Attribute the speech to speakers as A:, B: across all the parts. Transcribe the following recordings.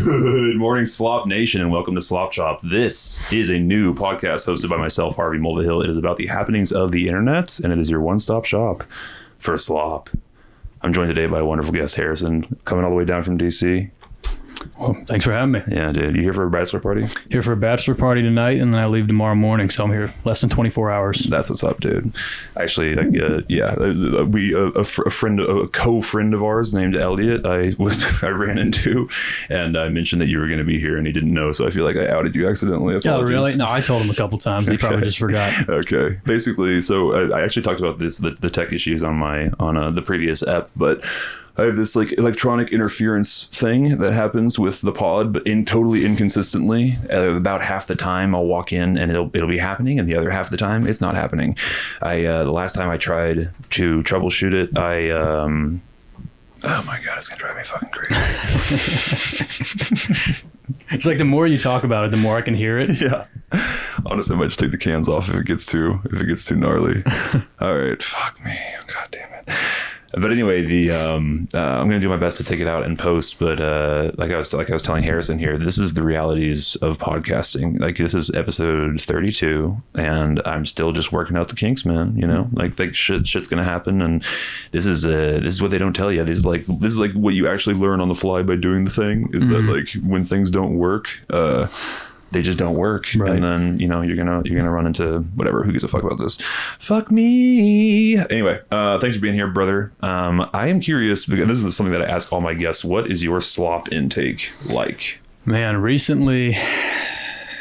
A: Good morning, Slop Nation, and welcome to Slop Chop. This is a new podcast hosted by myself, Harvey Mulvihill. It is about the happenings of the internet, and it is your one-stop shop for slop. I'm joined today by a wonderful guest, Harrison, coming all the way down from DC.
B: Well, thanks for having me.
A: Yeah, dude. You here for a bachelor party?
B: Here for a bachelor party tonight, and then I leave tomorrow morning, so I'm here less than 24 hours.
A: That's what's up, dude. Actually, a co-friend of ours named Elliot, I ran into, and I mentioned that you were going to be here, and he didn't know, so I feel like I outed you accidentally.
B: Oh, really? No, I told him a couple times. He probably just forgot.
A: Okay. Basically, so I actually talked about the tech issues on the previous ep, but I have this like electronic interference thing that happens with the pod, but totally inconsistently. About half the time I'll walk in and it'll be happening, and the other half of the time it's not happening. The last time I tried to troubleshoot it, oh my god, it's gonna drive me fucking crazy.
B: It's like the more you talk about it, the more I can hear it.
A: Yeah. Honestly, I might just take the cans off if it gets too gnarly. All right, fuck me. God damn it. But anyway, I'm going to do my best to take it out and post. But like I was telling Harrison here, this is the realities of podcasting. Like, this is episode 32, and I'm still just working out the kinks, man. You know, like shit's going to happen, and this is what they don't tell you. This is like what you actually learn on the fly by doing the thing. Is that like when things don't work, they just don't work, right. And then you're gonna run into whatever. Who gives a fuck about this? Fuck me. Anyway, thanks for being here, brother. I am curious because this is something that I ask all my guests. What is your slop intake like?
B: Man, recently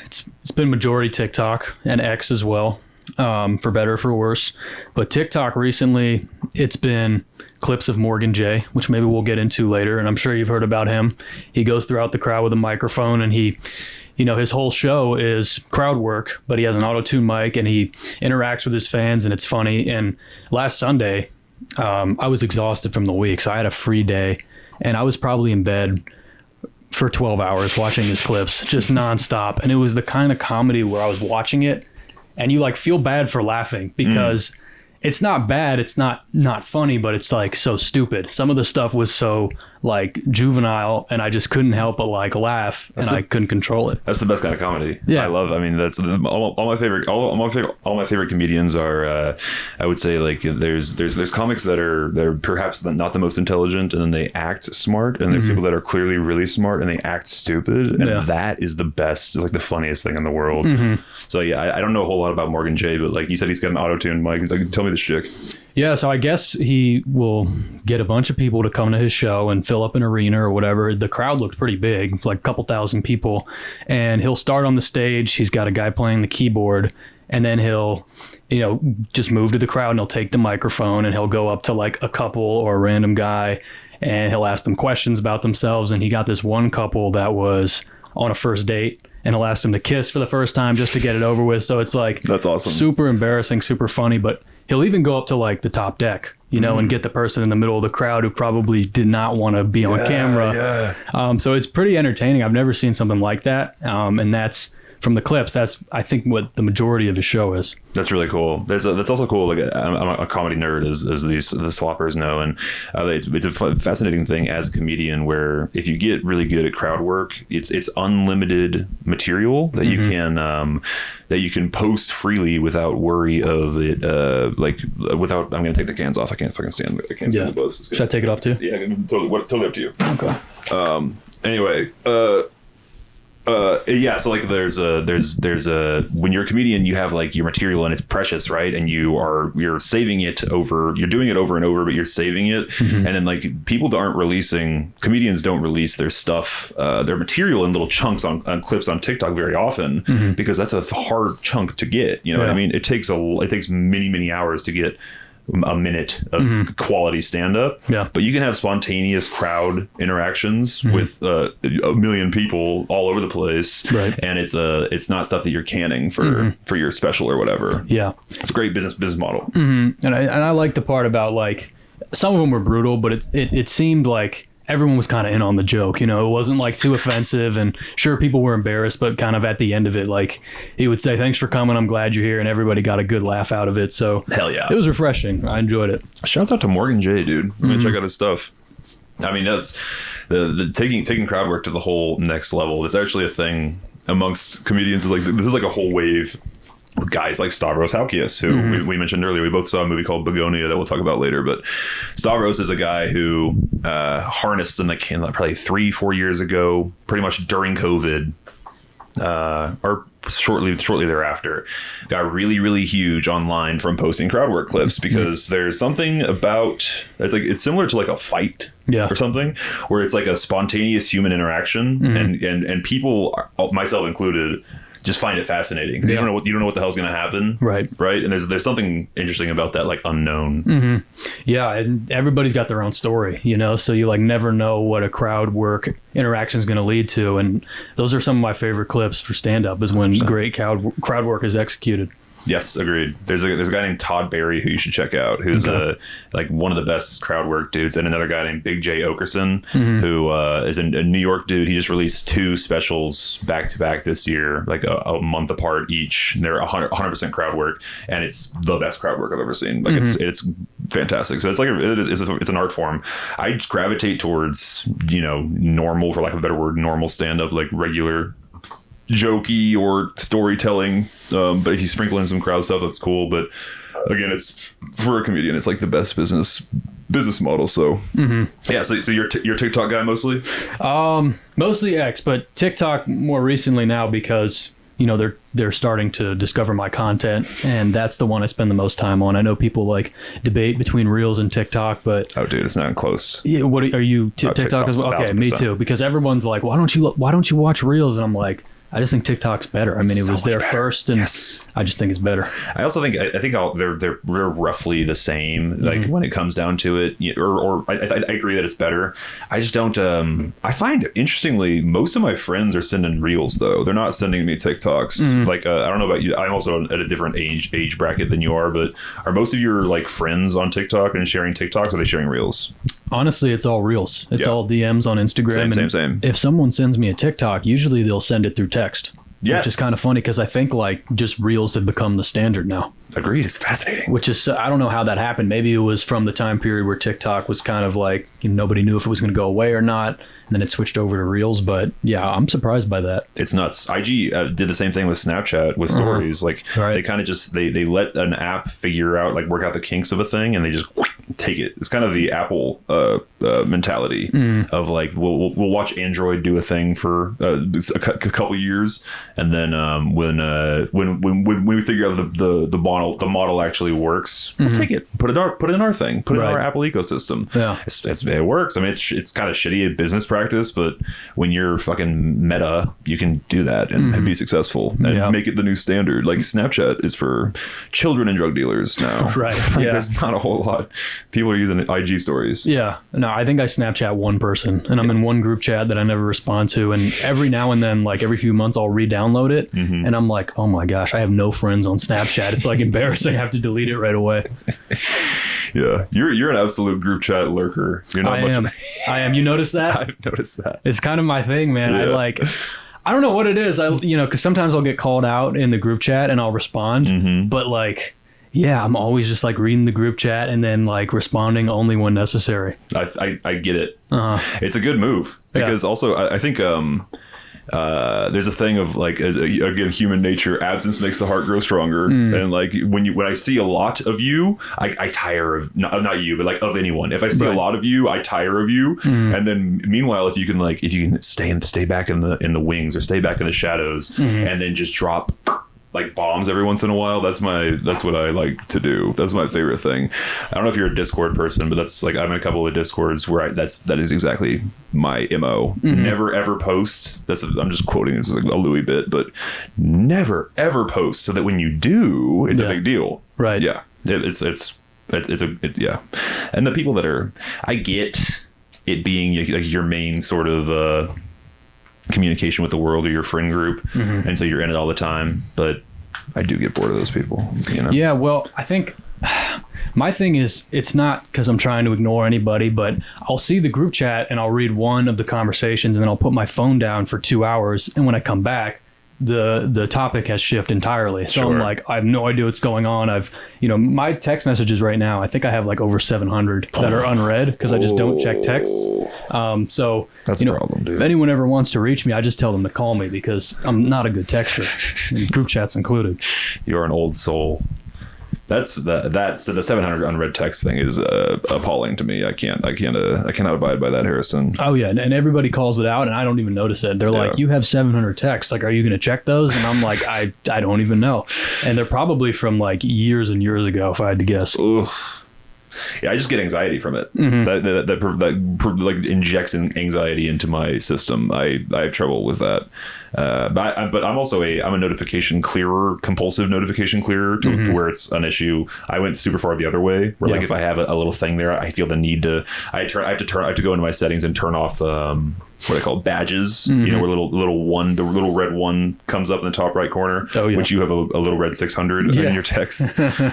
B: it's been majority TikTok and X as well, for better or for worse. But TikTok recently, it's been clips of Morgan J, which maybe we'll get into later, and I'm sure you've heard about him. He goes throughout the crowd with a microphone, and his whole show is crowd work, but he has an auto-tune mic and he interacts with his fans, and it's funny. And last Sunday, I was exhausted from the week, so I had a free day, and I was probably in bed for 12 hours watching his clips, just nonstop. And it was the kind of comedy where I was watching it and you like feel bad for laughing because it's not bad. It's not funny, but it's like so stupid. Some of the stuff was so like juvenile, and I just couldn't help but like laugh, and I couldn't control it.
A: That's the best kind of comedy.
B: Yeah,
A: that's all my favorite comedians are. I would say like there's comics that are perhaps not the most intelligent, and then they act smart, and there's people that are clearly really smart and they act stupid, and that is the best. It's like the funniest thing in the world. So yeah, I don't know a whole lot about Morgan J, but like you said, he's got an auto-tune mic. Like, tell me this shit.
B: Yeah, so I guess he will get a bunch of people to come to his show and fill up an arena or whatever. The crowd looked pretty big, like a couple thousand people. And he'll start on the stage. He's got a guy playing the keyboard. And then he'll, just move to the crowd, and he'll take the microphone and he'll go up to like a couple or a random guy, and he'll ask them questions about themselves. And he got this one couple that was on a first date, and he'll ask them to kiss for the first time just to get it over with. So it's like, that's awesome. Super embarrassing, super funny, but he'll even go up to like the top deck, and get the person in the middle of the crowd who probably did not want to be on camera. Yeah. So it's pretty entertaining. I've never seen something like that. And that's from the clips. That's, I think, what the majority of his show is. That's really cool. That's also cool. Like, I'm a comedy nerd, as the sloppers know, and it's a fascinating thing as a comedian, where if you get really good at crowd work, it's unlimited material that you can post freely without worry of it. Without, I'm going to take the cans off. I can't fucking stand. I can't stand the buzz. Should I take it off too? Yeah, totally up to you. Okay. Anyway. So like there's a when you're a comedian, you have like your material and it's precious, right? And you're saving it over, you're doing it over and over, but you're saving it. And then like comedians don't release their stuff, their material in little chunks on clips on TikTok very often, because that's a hard chunk to get. You know what I mean? It takes many hours to get a minute of quality stand-up, but you can have spontaneous crowd interactions with a million people all over the place, right? And it's not stuff that you're canning for your special or whatever. Yeah, it's a great business model. And I like the part about like some of them were brutal, but it seemed like everyone was kind of in on the joke. It wasn't like too offensive, and sure, people were embarrassed, but kind of at the end of it, like he would say, "Thanks for coming. I'm glad you're here," and everybody got a good laugh out of it. So hell yeah, it was refreshing. I enjoyed it. Shouts out to Morgan J, dude. I'm gonna check out his stuff.
A: I mean, that's the taking crowd work to the whole next level. It's actually a thing amongst comedians. Like, this is like a whole wave with guys like Stavros Halkias, who we mentioned earlier. We both saw a movie called Bugonia that we'll talk about later. But Stavros is a guy who harnessed in probably 3-4 years ago, pretty much during COVID, or shortly thereafter, got really, really huge online from posting crowd work clips, because there's something about it's similar to like a fight or something, where it's like a spontaneous human interaction, and people, myself included, just find it fascinating, because you don't know what the hell's going to happen, right? And there's something interesting about that, like, unknown.
B: Yeah, and everybody's got their own story, so you like never know what a crowd work interaction is going to lead to, and those are some of my favorite clips for stand up, is when great crowd work is executed. Yes, agreed. There's a guy named Todd Barry who you should check out, who's like one of the best crowd work dudes, and another guy named Big J Okerson, who is a New York dude. He just released 2 specials back to back this year, like a month apart each. And they're 100% crowd work, and it's the best crowd work I've ever seen. Like, it's fantastic. So it's like it's an art form. I gravitate towards normal, for lack of a better word, normal stand up, like regular jokey or storytelling, but if you sprinkle in some crowd stuff, that's cool. But again, it's, for a comedian, it's like the best business model. So yeah, so you're TikTok guy mostly? Mostly X, but TikTok more recently now, because they're starting to discover my content, and that's the one I spend the most time on. I know people like debate between Reels and TikTok, but
A: dude, it's not even close.
B: Yeah, what are you TikTok as well? Okay, 1000%. Me too, because everyone's like, why don't you watch Reels? And I'm like, I just think TikTok's better. I mean, it was there first, and I just think it's better. I also think they're roughly the same. Like, when it comes down to it, or I agree that it's better. I just don't. I find, interestingly, most of my friends are sending Reels, though. They're not sending me TikToks. Like, I don't know about you. I'm also at a different age bracket than you are. But are most of your like friends on TikTok and sharing TikToks? Or are they sharing Reels? Honestly, it's all Reels. It's all DMs on Instagram. Same. If someone sends me a TikTok, usually they'll send it through text. Yes. Which is kind of funny, because I think like just Reels have become the standard now. Agreed. It's fascinating. Which is, I don't know how that happened. Maybe it was from the time period where TikTok was kind of like, nobody knew if it was going to go away or not. And then it switched over to Reels. But yeah, I'm surprised by that. It's nuts. IG did the same thing with Snapchat with stories. Like, they kind of just, they let an app figure out, like, work out the kinks of a thing, and they just take it. It's kind of the Apple mentality of like, we'll watch Android do a thing for a couple years, and then when we figure out the model actually works, we'll take it, put it in our thing, put it in our Apple ecosystem. Yeah, it works. I mean, it's kind of shitty business practice, but when you're fucking Meta, you can do that and be successful and make it the new standard. Like, Snapchat is for children and drug dealers now. There's not a whole lot. People are using IG stories. Yeah. No, I think I Snapchat one person, and I'm in one group chat that I never respond to, and every now and then, like every few months, I'll re-download it, and I'm like, oh my gosh, I have no friends on Snapchat. It's like embarrassing. I have to delete it right away. Yeah, you're an absolute group chat lurker. You're not I am. You notice that? I've noticed that. It's kind of my thing, man. Yeah. I don't know what it is. Because sometimes I'll get called out in the group chat and I'll respond, but like, yeah, I'm always just like reading the group chat and then like responding only when necessary. I get it. It's a good move, because also I think there's a thing of like, again, human nature, absence makes the heart grow stronger. And like, when I see a lot of you, I tire of, not you, but like of anyone. If I see a lot of you, I tire of you. And then meanwhile, if you can stay back in the wings, or stay back in the shadows, and then just drop like bombs every once in a while, that's what I like to do. That's my favorite thing. I don't know if you're a Discord person, but that's like, I'm in a couple of Discords where that is exactly my MO. Never ever post. I'm just quoting this, like a Louis bit, but never ever post, so that when you do, it's a big deal. Right. Yeah. It's yeah. And the people that I get it being like your main sort of communication with the world, or your friend group, and so you're in it all the time, but I do get bored of those people. Yeah, well, I think my thing is, it's not because I'm trying to ignore anybody, but I'll see the group chat and I'll read one of the conversations, and then I'll put my phone down for 2 hours, and when I come back, the topic has shifted entirely. So
A: Sure.
B: I'm like, I have no idea what's going on. My text messages right now, I think I have like over 700 that are unread because I just don't check texts. So
A: That's a problem, dude.
B: if anyone ever wants to reach me, I just tell them to call me because I'm not a good texter, group chats included.
A: You're an old soul. So the 700 unread text thing is appalling to me. I cannot abide by that, Harrison.
B: Oh yeah, and everybody calls it out, and I don't even notice it. They're like, "You have 700 texts. Like, are you going to check those?" And I'm like, "I don't even know." And they're probably from like years and years ago, if I had to guess.
A: Oof. Yeah, I just get anxiety from it.
B: Mm-hmm.
A: That like injects anxiety into my system. I have trouble with that. But I'm also I'm a notification clearer, compulsive notification clearer to where it's an issue. I went super far the other way, where like if I have a little thing there, I feel the need to. I have to go into my settings and turn off what are they called, badges? You know, where the little red one comes up in the top right corner, which you have a little red 600 in your text. I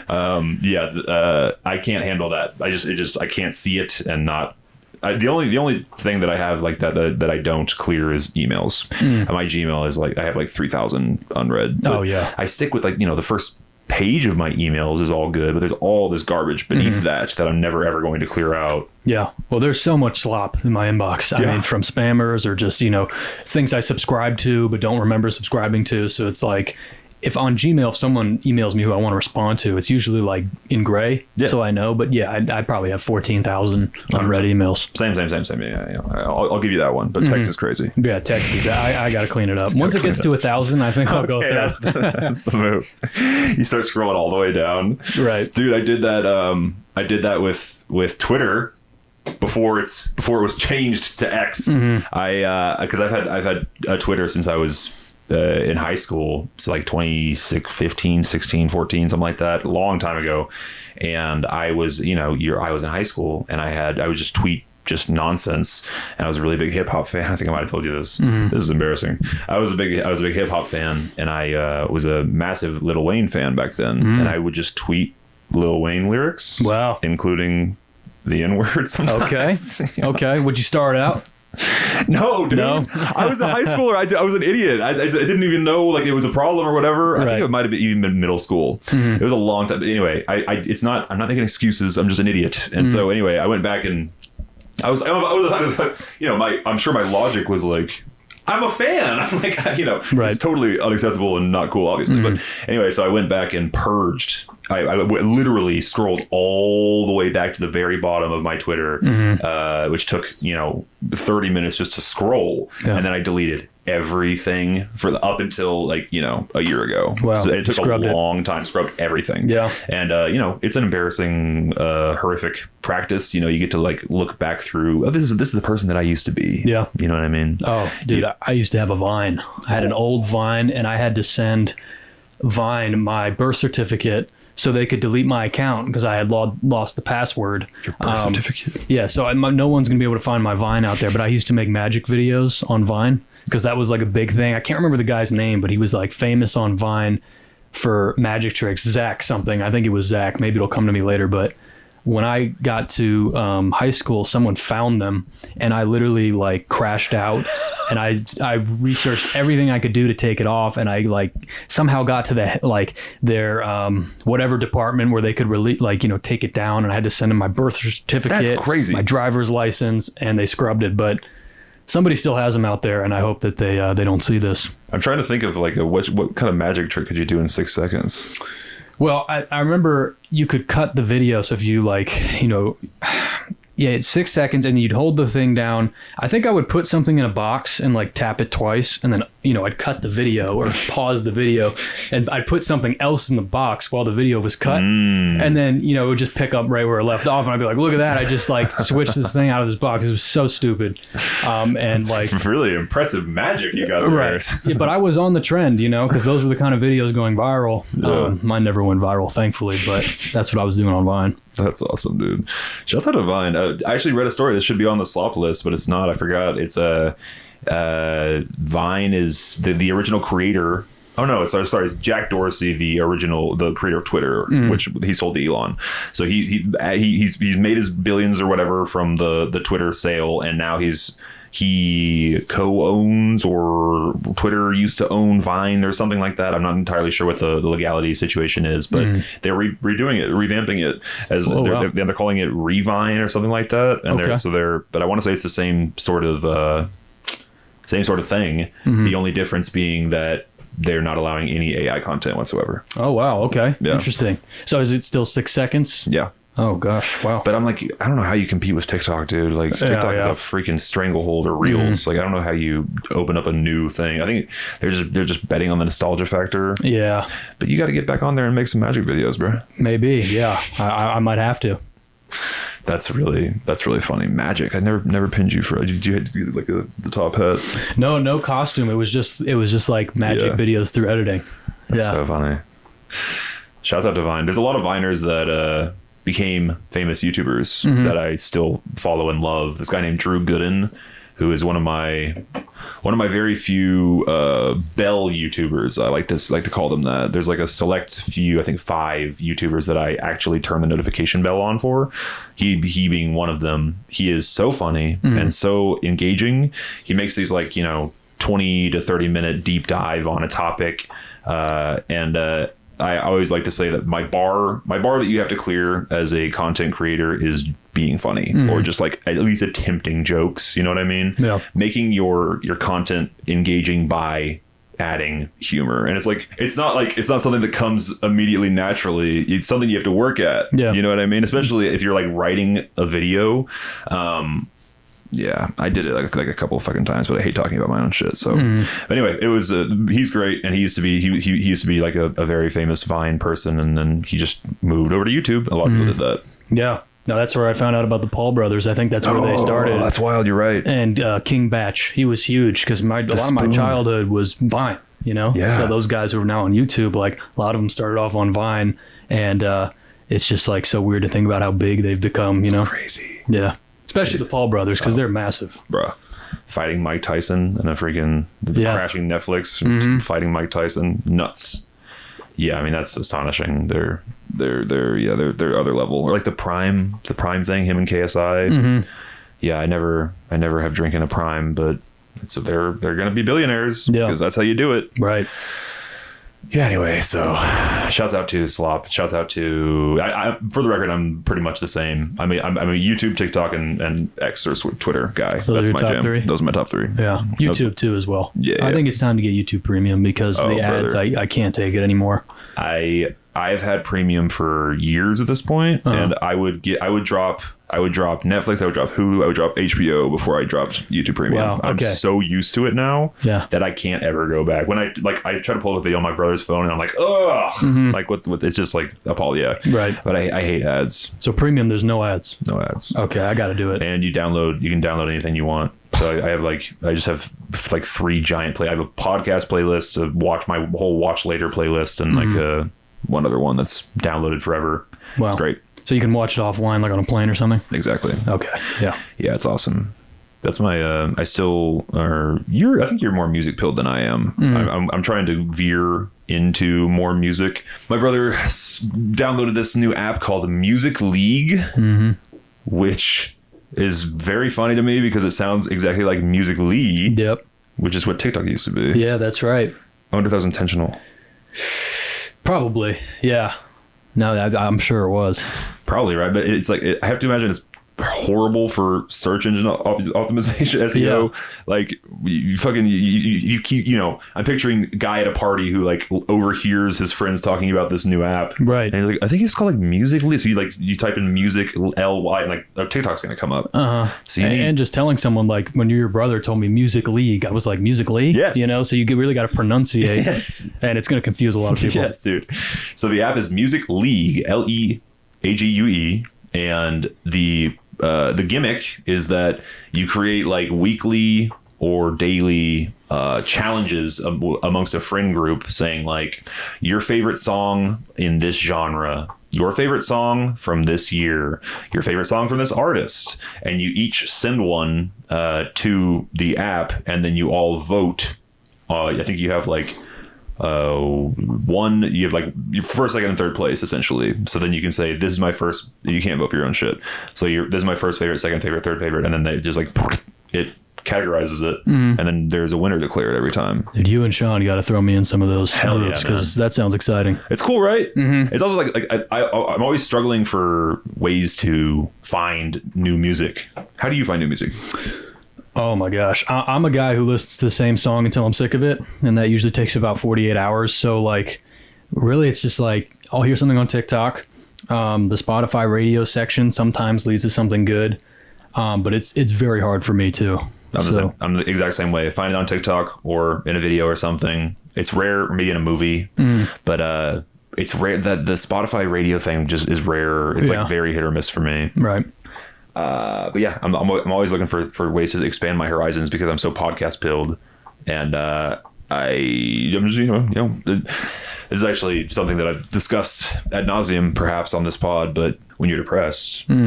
A: can't handle that. I can't see it and not. The only thing that I have like that I don't clear is emails. My Gmail is like I have like 3,000 unread. I stick with like the first page of my emails is all good, but there's all this garbage beneath that I'm never ever going to clear out.
B: Yeah. Well, there's so much slop in my inbox. I mean, from spammers or just, things I subscribe to but don't remember subscribing to. So it's like if on Gmail, if someone emails me who I want to respond to, it's usually like in gray. Yeah. So I know. But yeah, I probably have 14,000 unread emails. Same.
A: Yeah. I'll give you that one. But text is crazy.
B: Yeah, text. I got to clean it up. Once it gets to 1,000, I think I'll go through.
A: That's the move. You start scrolling all the way down.
B: Right.
A: Dude, I did that with Twitter before it was changed to X. Because I've had a Twitter since I was in high school, so like 2015, 16, 14, something like that, a long time ago. And I was, I was in high school, and I would just tweet just nonsense. And I was a really big hip hop fan. I think I might have told you this. This is embarrassing. I was a big hip hop fan, and I was a massive Lil Wayne fan back then. And I would just tweet Lil Wayne lyrics.
B: Wow.
A: Including the N-word sometimes.
B: Okay. Okay. Would you start out?
A: No, dude. No. I was a high schooler. I was an idiot. I didn't even know like it was a problem or whatever. Right. I think it might have even been middle school. It was a long time. But anyway, I'm not making excuses. I'm just an idiot. And so anyway, I went back and I was I'm sure my logic was like, I'm a fan. I'm like, it's totally unacceptable and not cool, obviously. But anyway, so I went back and purged. I literally scrolled all the way back to the very bottom of my Twitter, which took 30 minutes just to scroll, and then I deleted everything up until like a year ago. Wow. So it took a long time. Scrubbed everything. Yeah. And it's an embarrassing, horrific practice. You get to like look back through. Oh, this is the person that I used to be. Yeah. You know what I mean? Oh, dude, I used to have a Vine. I had an old Vine, and I had to send Vine my birth certificate so they could delete my account because I had lost the password. Your birth certificate?
B: Yeah, so no one's going to be able to find my Vine out there, but I used to make magic videos on Vine because that was like a big thing. I can't remember the guy's name, but he was like famous on Vine for magic tricks. Zach something. I think it was Zach. Maybe it'll come to me later, but when I got to high school, someone found them, and I literally like crashed out, and I researched everything I could do to take it off, and I like somehow got to their whatever department where they could take it down, and I had to send them my birth certificate,
A: that's crazy,
B: my driver's license, and they scrubbed it, but somebody still has them out there, and I hope that they don't see this. I'm trying to think of like what kind of magic trick could you do in 6 seconds? Well, I remember you could cut the video. So if you it's 6 seconds and you'd hold the thing down. I think I would put something in a box and like tap it twice. And then, I'd cut the video or pause the video and I'd put something else in the box while the video was cut. And then, it would just pick up right where it left off. And I'd be like, look at that. I just like switched this thing out of this box. It was so stupid. And that's like really impressive magic you got there. Right. Yeah, but I was on the trend, because those were the kind of videos going viral. Yeah. Mine never went viral, thankfully, but that's what I was doing on Vine. That's awesome, dude. Shouts out to Vine. I actually read a story that should be on the slop list, but it's not. I forgot. It's Vine is the original creator. Oh no, sorry. It's Jack Dorsey, the creator of Twitter, which he sold to Elon. So he's made his billions or whatever from the Twitter sale, and now he's
A: he co-owns, or Twitter used to own Vine or something like that. I'm not entirely sure what the legality situation is, but they're redoing it, revamping it as they're calling it Revine or something like that. And but I want to say it's the same sort of thing. The only difference being that they're not allowing any AI content whatsoever.
B: Oh, wow. Okay. Yeah. Interesting. So is it still 6 seconds?
A: Yeah.
B: Oh gosh, wow.
A: But I'm like, I don't know how you compete with TikTok, dude. Like TikTok is a freaking stranglehold, or Reels. Like I don't know how you open up a new thing. I think they're just betting on the nostalgia factor. Yeah. But you got to get back on there and make some magic videos, bro.
B: Maybe, yeah. I might have to.
A: That's really funny. Magic. I never pinned you for. Did you get like the top hat?
B: No costume. It was just like magic videos through editing.
A: That's so funny. Shouts out to Vine. There's a lot of Viners that became famous YouTubers that I still follow and love. This guy named Drew Gooden, who is one of my very few bell YouTubers. I like to call them that. There's like a select few, I think 5 YouTubers that I actually turn the notification bell on for. He being one of them. He is so funny and so engaging. He makes these 20 to 30 minute deep dive on a topic, and I always like to say that my bar that you have to clear as a content creator is being funny, or just like at least attempting jokes. You know what I mean? Yeah. Making your content engaging by adding humor. And it's not something that comes immediately naturally. It's something you have to work at. Yeah. You know what I mean? Especially if you're like writing a video. Yeah, I did it like a couple of fucking times, but I hate talking about my own shit. So anyway, it was he's great, and he used to be like a very famous Vine person, and then he just moved over to YouTube. A lot of people did that. Yeah.
B: No, that's where I found out about the Paul brothers. I think that's where they started.
A: That's wild. You're right.
B: And King Batch, he was huge because a lot of my childhood was Vine. You know, so those guys who are now on YouTube, like a lot of them started off on Vine, and it's just like so weird to think about how big they've become. You know,
A: crazy.
B: Yeah. Especially the Paul brothers, because they're massive.
A: Bruh. Fighting Mike Tyson and a freaking crashing Netflix, fighting Mike Tyson. Nuts. Yeah, I mean, that's astonishing. They're other level. Or like the Prime thing, him and KSI. Yeah, I never have drinking a Prime, but they're going to be billionaires because that's how you do it.
B: Right.
A: Yeah, anyway, so shouts out to Slop. Shouts out to... for the record, I'm pretty much the same. I mean, I'm a YouTube, TikTok, and X or Twitter guy.
B: That's my jam. 3?
A: Those are my top 3.
B: Yeah, YouTube too as well. Yeah, I think it's time to get YouTube Premium because the ads, I can't take it anymore.
A: I've had Premium for years at this point, and I would drop Netflix, I would drop Hulu, I would drop HBO before I dropped YouTube Premium. Wow, okay. I'm so used to it now that I can't ever go back. When I try to pull up a video on my brother's phone and I'm like, ugh, like what it's just like Apollo, right? But I hate ads.
B: So Premium, there's no ads.
A: No ads.
B: Okay, I got to do it.
A: And you can download anything you want. So I just have 3 giant I have a podcast playlist, my whole watch later playlist, and like one other one that's downloaded forever. Wow. It's great.
B: So you can watch it offline, like on a plane or something?
A: Exactly.
B: Okay. Yeah.
A: Yeah, it's awesome. That's my, I think you're more music pilled than I am. I'm trying to veer into more music. My brother downloaded this new app called Music League, which is very funny to me because it sounds exactly like Music League. Yep. Which is what TikTok used to be.
B: Yeah, that's right.
A: I wonder if that was intentional.
B: Probably. Yeah. No, I'm sure it was.
A: Probably, right? But it's like, I have to imagine it's horrible for search engine optimization, SEO. Yeah. Like you keep, I'm picturing a guy at a party who like overhears his friends talking about this new app. Right. And he's like, I think it's called like Music League. So you type in music LY and like TikTok's going to come up.
B: So and just telling someone like when your brother told me Music League, I was like, Music League? Yes. So you really got to pronunciate. Yes. And it's going to confuse a lot of people.
A: Yes, dude. So the app is Music League, LEAGUE. And the gimmick is that you create like weekly or daily challenges amongst a friend group saying like your favorite song in this genre, your favorite song from this year, your favorite song from this artist. And you each send one to the app and then you all vote. I think you have like you have like your first, second, and third place essentially. So then you can say, this is my first, you can't vote for your own shit. So this is my first favorite, second favorite, third favorite. And then they just like, it categorizes it, and then there's a winner declared every time.
B: Dude, you and Sean got to throw me in some of those groups because that sounds exciting.
A: It's cool, right? It's also like I'm always struggling for ways to find new music. How do you find new music?
B: Oh my gosh. I'm a guy who listens to the same song until I'm sick of it. And that usually takes about 48 hours. So like, really, it's just like, I'll hear something on TikTok. The Spotify radio section sometimes leads to something good. But it's very hard for me too.
A: I'm the exact same way. Find it on TikTok or in a video or something. It's rare, maybe in a movie, but it's rare that the Spotify radio thing just is rare. It's like very hit or miss for me.
B: Right.
A: But yeah, I'm always looking for ways to expand my horizons because I'm so podcast pilled, and I'm just this is actually something that I've discussed ad nauseum perhaps on this pod. But when you're depressed, you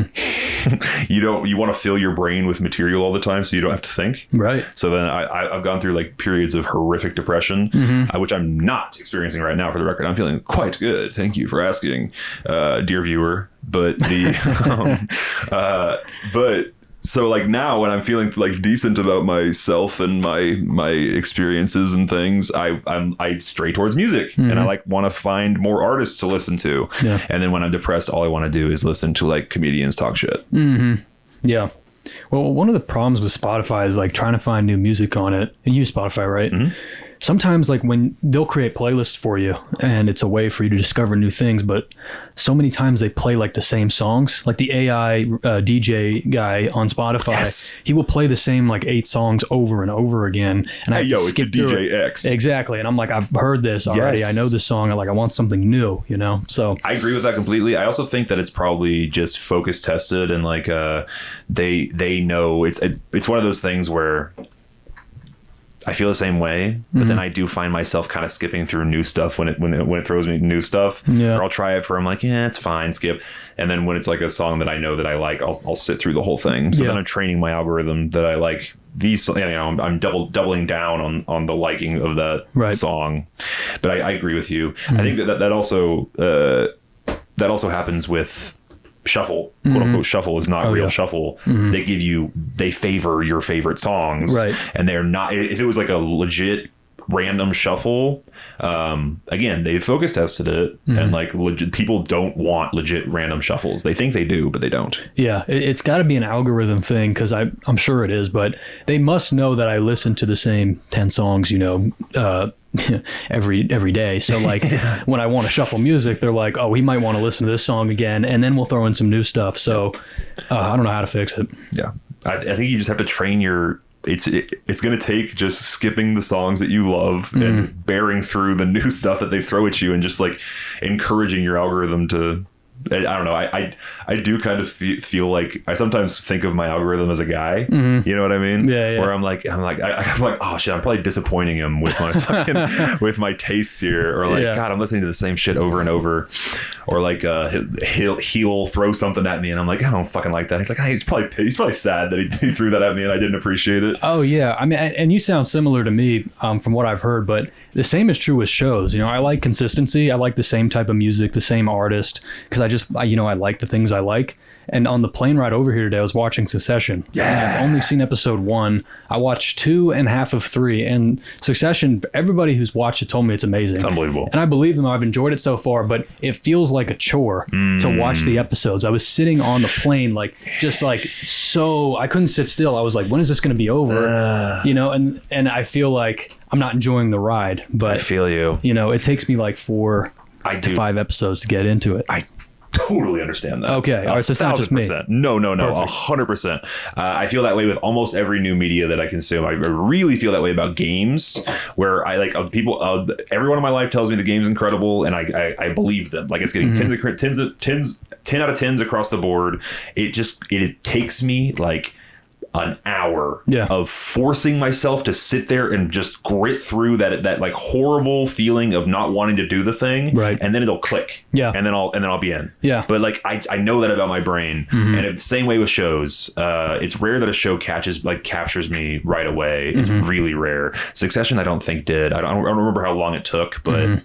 A: want to fill your brain with material all the time, so you don't have to think.
B: Right.
A: So then I've gone through like periods of horrific depression, which I'm not experiencing right now. For the record, I'm feeling quite good. Thank you for asking, dear viewer. But so like now when I'm feeling like decent about myself and my experiences and things, I stray towards music and I like want to find more artists to listen to. Yeah. And then when I'm depressed, all I want to do is listen to like comedians talk shit.
B: Yeah. Well, one of the problems with Spotify is like trying to find new music on it. And you use Spotify, right? Sometimes like when they'll create playlists for you and it's a way for you to discover new things, but so many times they play like the same songs, like the AI DJ guy on Spotify, he will play the same like 8 songs over and over again. And I
A: it's a DJ X.
B: Exactly. And I'm like, I've heard this already. I know this song. I want something new, you know? So
A: I agree with that completely. I also think that it's probably just focus tested and like they know it's one of those things where I feel the same way, but then I do find myself kind of skipping through new stuff when it throws me new stuff. Yeah. Or I'll try it I'm like, yeah, it's fine, skip. And then when it's like a song that I know that I like, I'll sit through the whole thing. So then I'm training my algorithm that I like these. You know, I'm doubling down on the liking of that song. But I agree with you. I think that also happens with shuffle, quote unquote shuffle is not real shuffle. They favor your favorite songs, right? And they're not. If it was like a legit random shuffle, again, they focus tested it, and like legit people don't want legit random shuffles. They think they do, but they don't. Yeah,
B: it's got to be an algorithm thing because I'm sure it is, but they must know that I listen to the same 10 songs, you know, every day. So like when I want to shuffle music, they're like, oh, we might want to listen to this song again, and then we'll throw in some new stuff. So I don't know how to fix it. Yeah, I think you just have to train your. It's going to take just skipping the songs that you love and bearing through the new stuff that they throw at you and just like encouraging your algorithm to. I don't know. I do kind of feel like I sometimes think of my algorithm as a guy. You know what I mean? Yeah. Where I'm like, oh shit, I'm probably disappointing him with my fucking with my tastes here, or like, God, I'm listening to the same shit over and over, or like he'll throw something at me and I'm like, I don't fucking like that. He's like, hey, he's probably sad that he threw that at me and I didn't appreciate it. Oh yeah, I mean, and you sound similar to me from what I've heard, but the same is true with shows. You know, I like consistency. I like the same type of music, the same artist, because I like the things I like. And on the plane ride over here today, I was watching Succession. Yeah. I've only seen episode 1. I watched 2 and half of 3. And Succession, everybody who's watched it told me it's amazing. It's unbelievable. And I believe them. I've enjoyed it so far, but it feels like a chore to watch the episodes. I was sitting on the plane, so I couldn't sit still. I was like, when is this going to be over? You know, and I feel like I'm not enjoying the ride, but I feel you. You know, it takes me like 4 to 5 episodes to get into it. I totally understand that. Okay. All right, so it's not just me. No, 100%. I feel that way with almost every new media that I consume. I really feel that way about games, where I like people. Everyone in my life tells me the game's incredible, and I believe them. Like it's getting 10 out of 10s across the board. It takes me like an hour of forcing myself to sit there and just grit through that like horrible feeling of not wanting to do the thing, right? And then it'll click, and then I'll be in. But like I know that about my brain, and it's the same way with shows. It's rare that a show captures me right away. It's really rare. Succession, I don't think did. I don't remember how long it took, but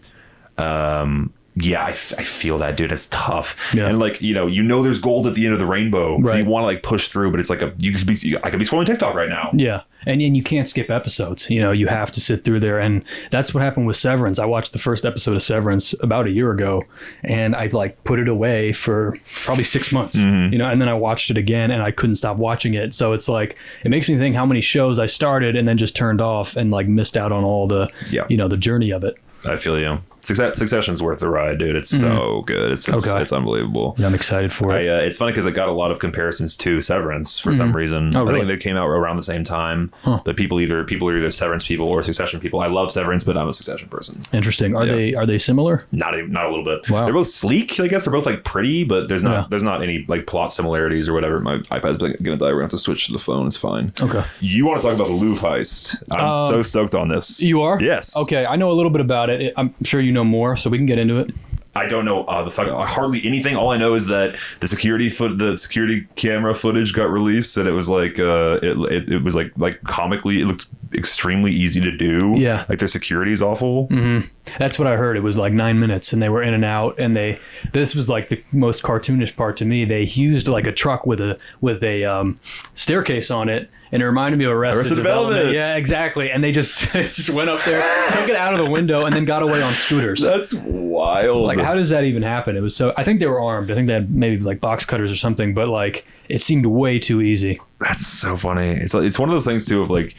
A: Yeah, I feel that, dude. It's tough.
B: Yeah.
A: And like, there's gold at the end of the rainbow. So
B: Right.
A: you want to like push through, but it's like I could be scrolling TikTok right now.
B: Yeah. And you can't skip episodes. You have to sit through there. And that's what happened with Severance. I watched the first episode of Severance about a year ago, and I like put it away for probably 6 months, and then I watched it again and I couldn't stop watching it. So it's like, it makes me think how many shows I started and then just turned off and like missed out on all the, the journey of it.
A: I feel you. Succession's worth the ride, dude. It's so good. It's unbelievable.
B: Yeah, I'm excited for it.
A: It's funny because I got a lot of comparisons to Severance for some reason.
B: Oh, really?
A: I think they came out around the same time. But people are either Severance people or Succession people. I love Severance, but I'm a Succession person.
B: Interesting. Are they similar?
A: Not a little bit.
B: Wow.
A: They're both sleek. I guess they're both like pretty, but there's not any like plot similarities or whatever. My iPad's gonna die. We're gonna have to switch to the phone. It's fine.
B: Okay.
A: You want to talk about the Louvre heist? I'm so stoked on this.
B: You are?
A: Yes.
B: Okay. I know a little bit about it. I'm sure you know more, so we can get into it.
A: I don't know hardly anything. All I know is that the security camera footage got released, and it was like it was like comically, it looked extremely easy to do.
B: Yeah,
A: like their security is awful.
B: Mm-hmm. That's what I heard. It was like 9 minutes, and they were in and out. And this was like the most cartoonish part to me. They used like a truck with a staircase on it. And it reminded me of Arrested Development. Yeah, exactly. And they just went up there, took it out of the window, and then got away on scooters.
A: That's wild.
B: Like, how does that even happen? It was so. I think they were armed. I think they had maybe like box cutters or something. But like, it seemed way too easy.
A: That's so funny. It's one of those things too of like,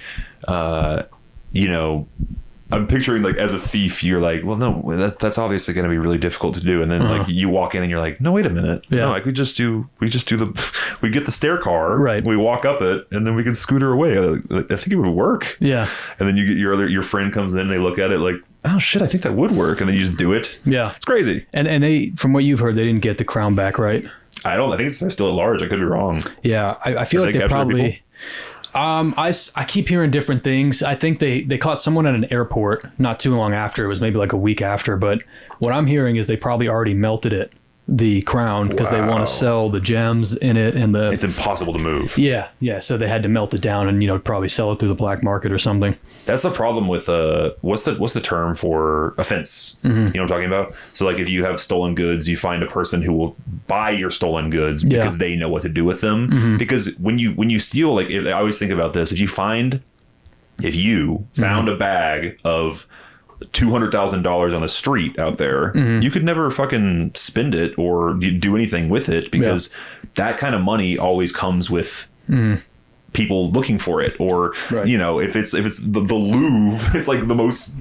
A: I'm picturing like as a thief, you're like, well, no, that's obviously going to be really difficult to do. And then like you walk in and you're like, no, wait a minute. Yeah. No, like we get the stair car,
B: right?
A: We walk up it and then we can scooter away. I think it would work.
B: Yeah.
A: And then you get your friend comes in, they look at it like, oh shit, I think that would work. And then you just do it. Yeah. It's crazy.
B: And they, from what you've heard, they didn't get the crown back, right?
A: I think they're still at large. I could be wrong.
B: Yeah. I feel like they probably... I keep hearing different things. I think they caught someone at an airport not too long after. It was maybe like a week after. But what I'm hearing is they probably already melted it, the crown, because they want to sell the gems in it and the.
A: It's impossible to move.
B: Yeah. So they had to melt it down and probably sell it through the black market or something.
A: That's the problem with what's the term for offense? Mm-hmm. You know what I'm talking about? So like if you have stolen goods, you find a person who will buy your stolen goods because they know what to do with them. Mm-hmm. Because when you steal, like I always think about this: if you found a bag of $200,000 on the street out there, you could never fucking spend it or do anything with it because that kind of money always comes with people looking for it. Or if it's the Louvre, it's like the most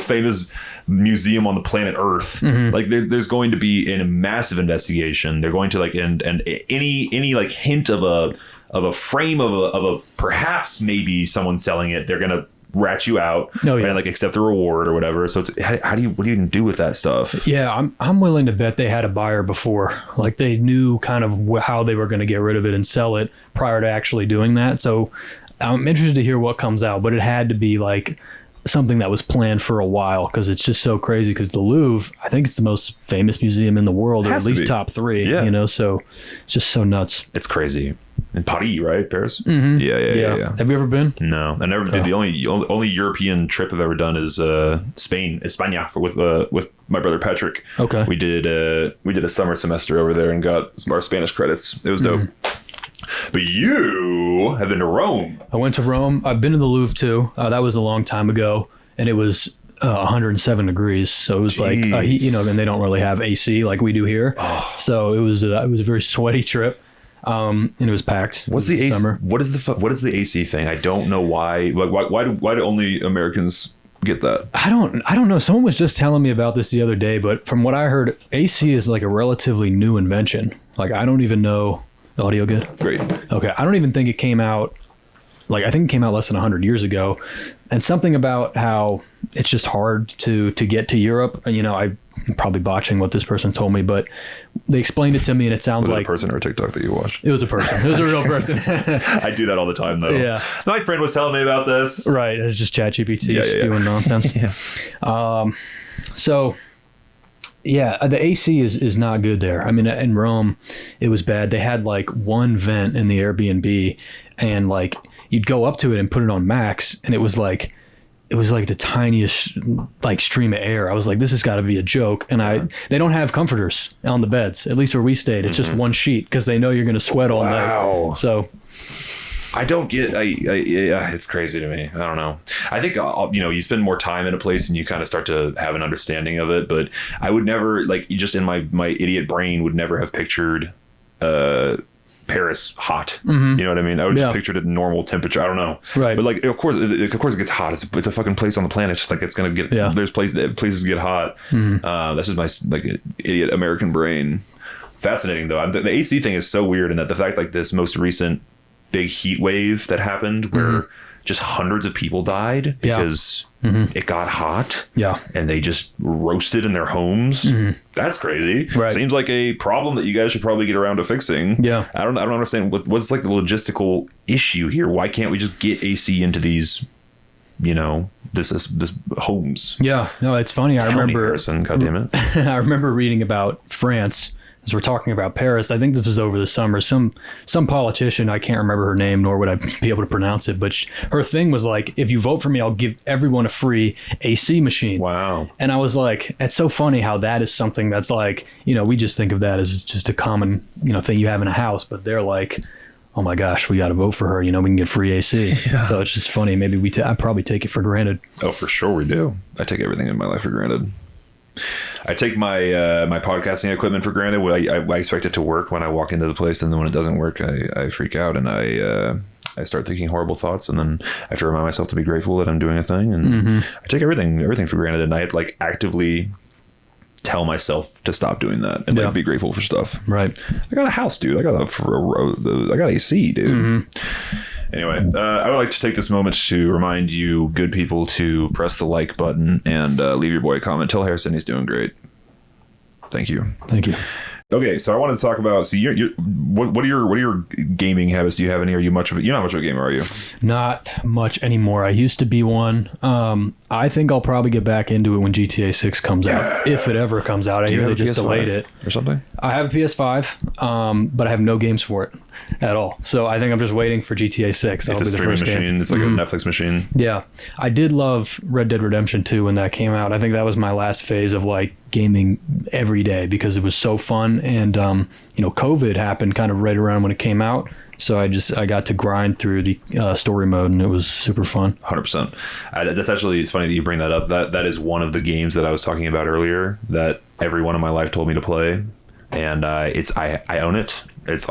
A: famous museum on the planet Earth. Like there's going to be a massive investigation. They're going to like and any like hint of a frame of a perhaps maybe someone selling it, they're gonna rat you out and like accept the reward or whatever. So it's what do you even do with that stuff? Yeah,
B: I'm willing to bet they had a buyer before. Like they knew kind of how they were going to get rid of it and sell it prior to actually doing that. So I'm interested to hear what comes out, but it had to be like something that was planned for a while because it's just so crazy. Because the Louvre, I think it's the most famous museum in the world, or at least top 3. So it's just so nuts.
A: It's crazy. In Paris, right? Paris?
B: Mm-hmm.
A: Yeah.
B: Have you ever been?
A: No, I never did. The only European trip I've ever done is Spain, España, with my brother Patrick.
B: Okay.
A: We did a summer semester over there and got our Spanish credits. It was dope. But you have been to Rome.
B: I went to Rome. I've been to the Louvre too. That was a long time ago, and it was 107 degrees. So it was like and they don't really have AC like we do here. Oh. So it was a very sweaty trip. And it was packed.
A: What's the AC?
B: Summer.
A: What is the AC thing? I don't know why. Like why do only Americans get that?
B: I don't know. Someone was just telling me about this the other day, but from what I heard, AC is like a relatively new invention. Like I don't even know. Audio good?
A: Great.
B: Okay. I don't even think it came out. Like I think it came out less than 100 years ago, and something about how it's just hard to get to Europe. I'm probably botching what this person told me, but they explained it to me, and it sounds like
A: a person or a TikTok that you watched.
B: It was a person. It was a real person.
A: I do that all the time, though.
B: Yeah.
A: My friend was telling me about this.
B: Right. It's just ChatGPT spewing nonsense. Yeah. So. Yeah, the AC is not good there. I mean, in Rome, it was bad. They had like one vent in the Airbnb, and like you'd go up to it and put it on max, and it was like it was like the tiniest like stream of air. I was like, this has got to be a joke. And they don't have comforters on the beds, at least where we stayed. It's just one sheet because they know you're going to sweat all night. So
A: I don't get, yeah, it's crazy to me. I don't know. I think, you spend more time in a place and you kind of start to have an understanding of it, but I would never, like, just in my idiot brain would never have pictured, Paris hot. You know what I mean? I would just pictured it normal temperature. I don't know.
B: Right.
A: But like, of course it gets hot. It's a fucking place on the planet. Like it's going to get, there's places get hot. That's just my like idiot American brain. Fascinating though. The AC thing is so weird in that the fact like this most recent big heat wave that happened where just hundreds of people died because it got hot. Yeah. And they just roasted in their homes. That's crazy. Right. Seems like a problem that you guys should probably get around to fixing. Yeah. I don't understand what's like the logistical issue here. Why can't we just get AC into these, this homes? Yeah. No, it's funny. I remember Harrison, God damn it.
B: I remember reading about France. As we're talking about Paris, I think this was over the summer. Some politician, I can't remember her name, nor would I be able to pronounce it, but her thing was like, if you vote for me, I'll give everyone a free AC machine. Wow. And I was like, it's so funny how that is something that's like, we just think of that as just a common, thing you have in a house, but they're like, oh my gosh, we got to vote for her. We can get free AC. Yeah. So it's just funny. Maybe I probably take it for granted.
A: Oh, for sure we do. I take everything in my life for granted. I take my my podcasting equipment for granted. I expect it to work when I walk into the place, and then when it doesn't work, I freak out and I start thinking horrible thoughts, and then I have to remind myself to be grateful that I'm doing a thing. And I take everything for granted, and I like actively tell myself to stop doing that and like be grateful for stuff. Right. I got a house, dude. I got AC, dude. Anyway, I would like to take this moment to remind you, good people, to press the like button and leave your boy a comment. Tell Harrison he's doing great. Thank you.
B: Thank you.
A: Okay, so I wanted to talk about. So, what are your gaming habits? Do you have any? Are you much of you're not much of a gamer, are you?
B: Not much anymore. I used to be one. I think I'll probably get back into it when GTA 6 comes out, if it ever comes out. I hear they just delayed it
A: or something.
B: I have a PS5, but I have no games for it at all. So I think I'm just waiting for GTA 6.
A: It's a streaming machine. It's like a Netflix machine.
B: Yeah, I did love Red Dead Redemption 2 when that came out. I think that was my last phase of like gaming every day because it was so fun. And COVID happened kind of right around when it came out. So I got to grind through the story mode, and it was super fun.
A: 100%. That's actually, it's funny that you bring that up. That is one of the games that I was talking about earlier that everyone in my life told me to play, and I own it. It's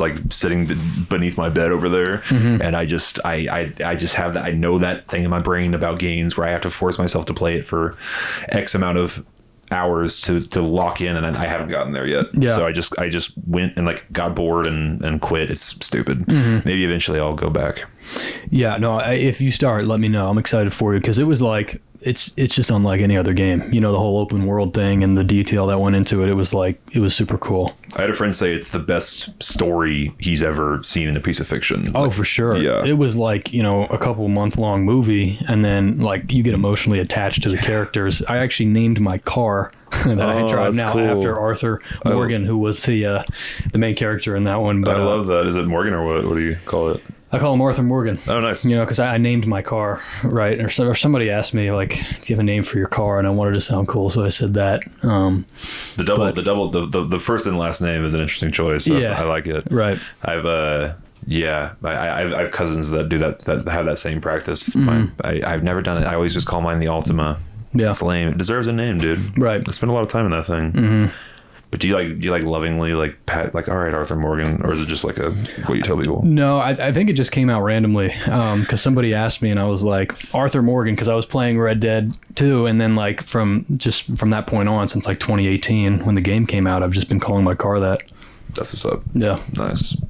A: like sitting beneath my bed over there, and I just have that. I know that thing in my brain about games where I have to force myself to play it for X amount of hours to lock in, and I haven't gotten there yet. Yeah. So I just went and like got bored and quit. It's stupid. Maybe eventually I'll go back.
B: Yeah, no, if you start, let me know. I'm excited for you because it was like it's just unlike any other game. The whole open world thing and the detail that went into it. It was super cool.
A: I had a friend say it's the best story he's ever seen in a piece of fiction.
B: Oh, for sure. Yeah. It was like, a couple month long movie, and then like you get emotionally attached to the characters. I actually named my car that I drive now after Arthur Morgan, who was the main character in that one. But
A: I love that. Is it Morgan or what do you call it?
B: I call him Arthur Morgan.
A: Oh, nice.
B: Because I named my car, right? Or somebody asked me, like, do you have a name for your car? And I wanted to sound cool, so I said that.
A: The first and last name is an interesting choice. So I like it. Right. I've cousins that do that have that same practice. I've never done it. I always just call mine the Altima. Yeah. It's lame. It deserves a name, dude. Right. I spent a lot of time in that thing. But do you like lovingly like pat like, all right, Arthur Morgan, or is it just like what you tell people?
B: No, I think it just came out randomly because somebody asked me, and I was like Arthur Morgan because I was playing Red Dead 2, and then like from that point on, since like 2018 when the game came out, I've just been calling my car that.
A: That's what's up.
B: Yeah.
A: Nice.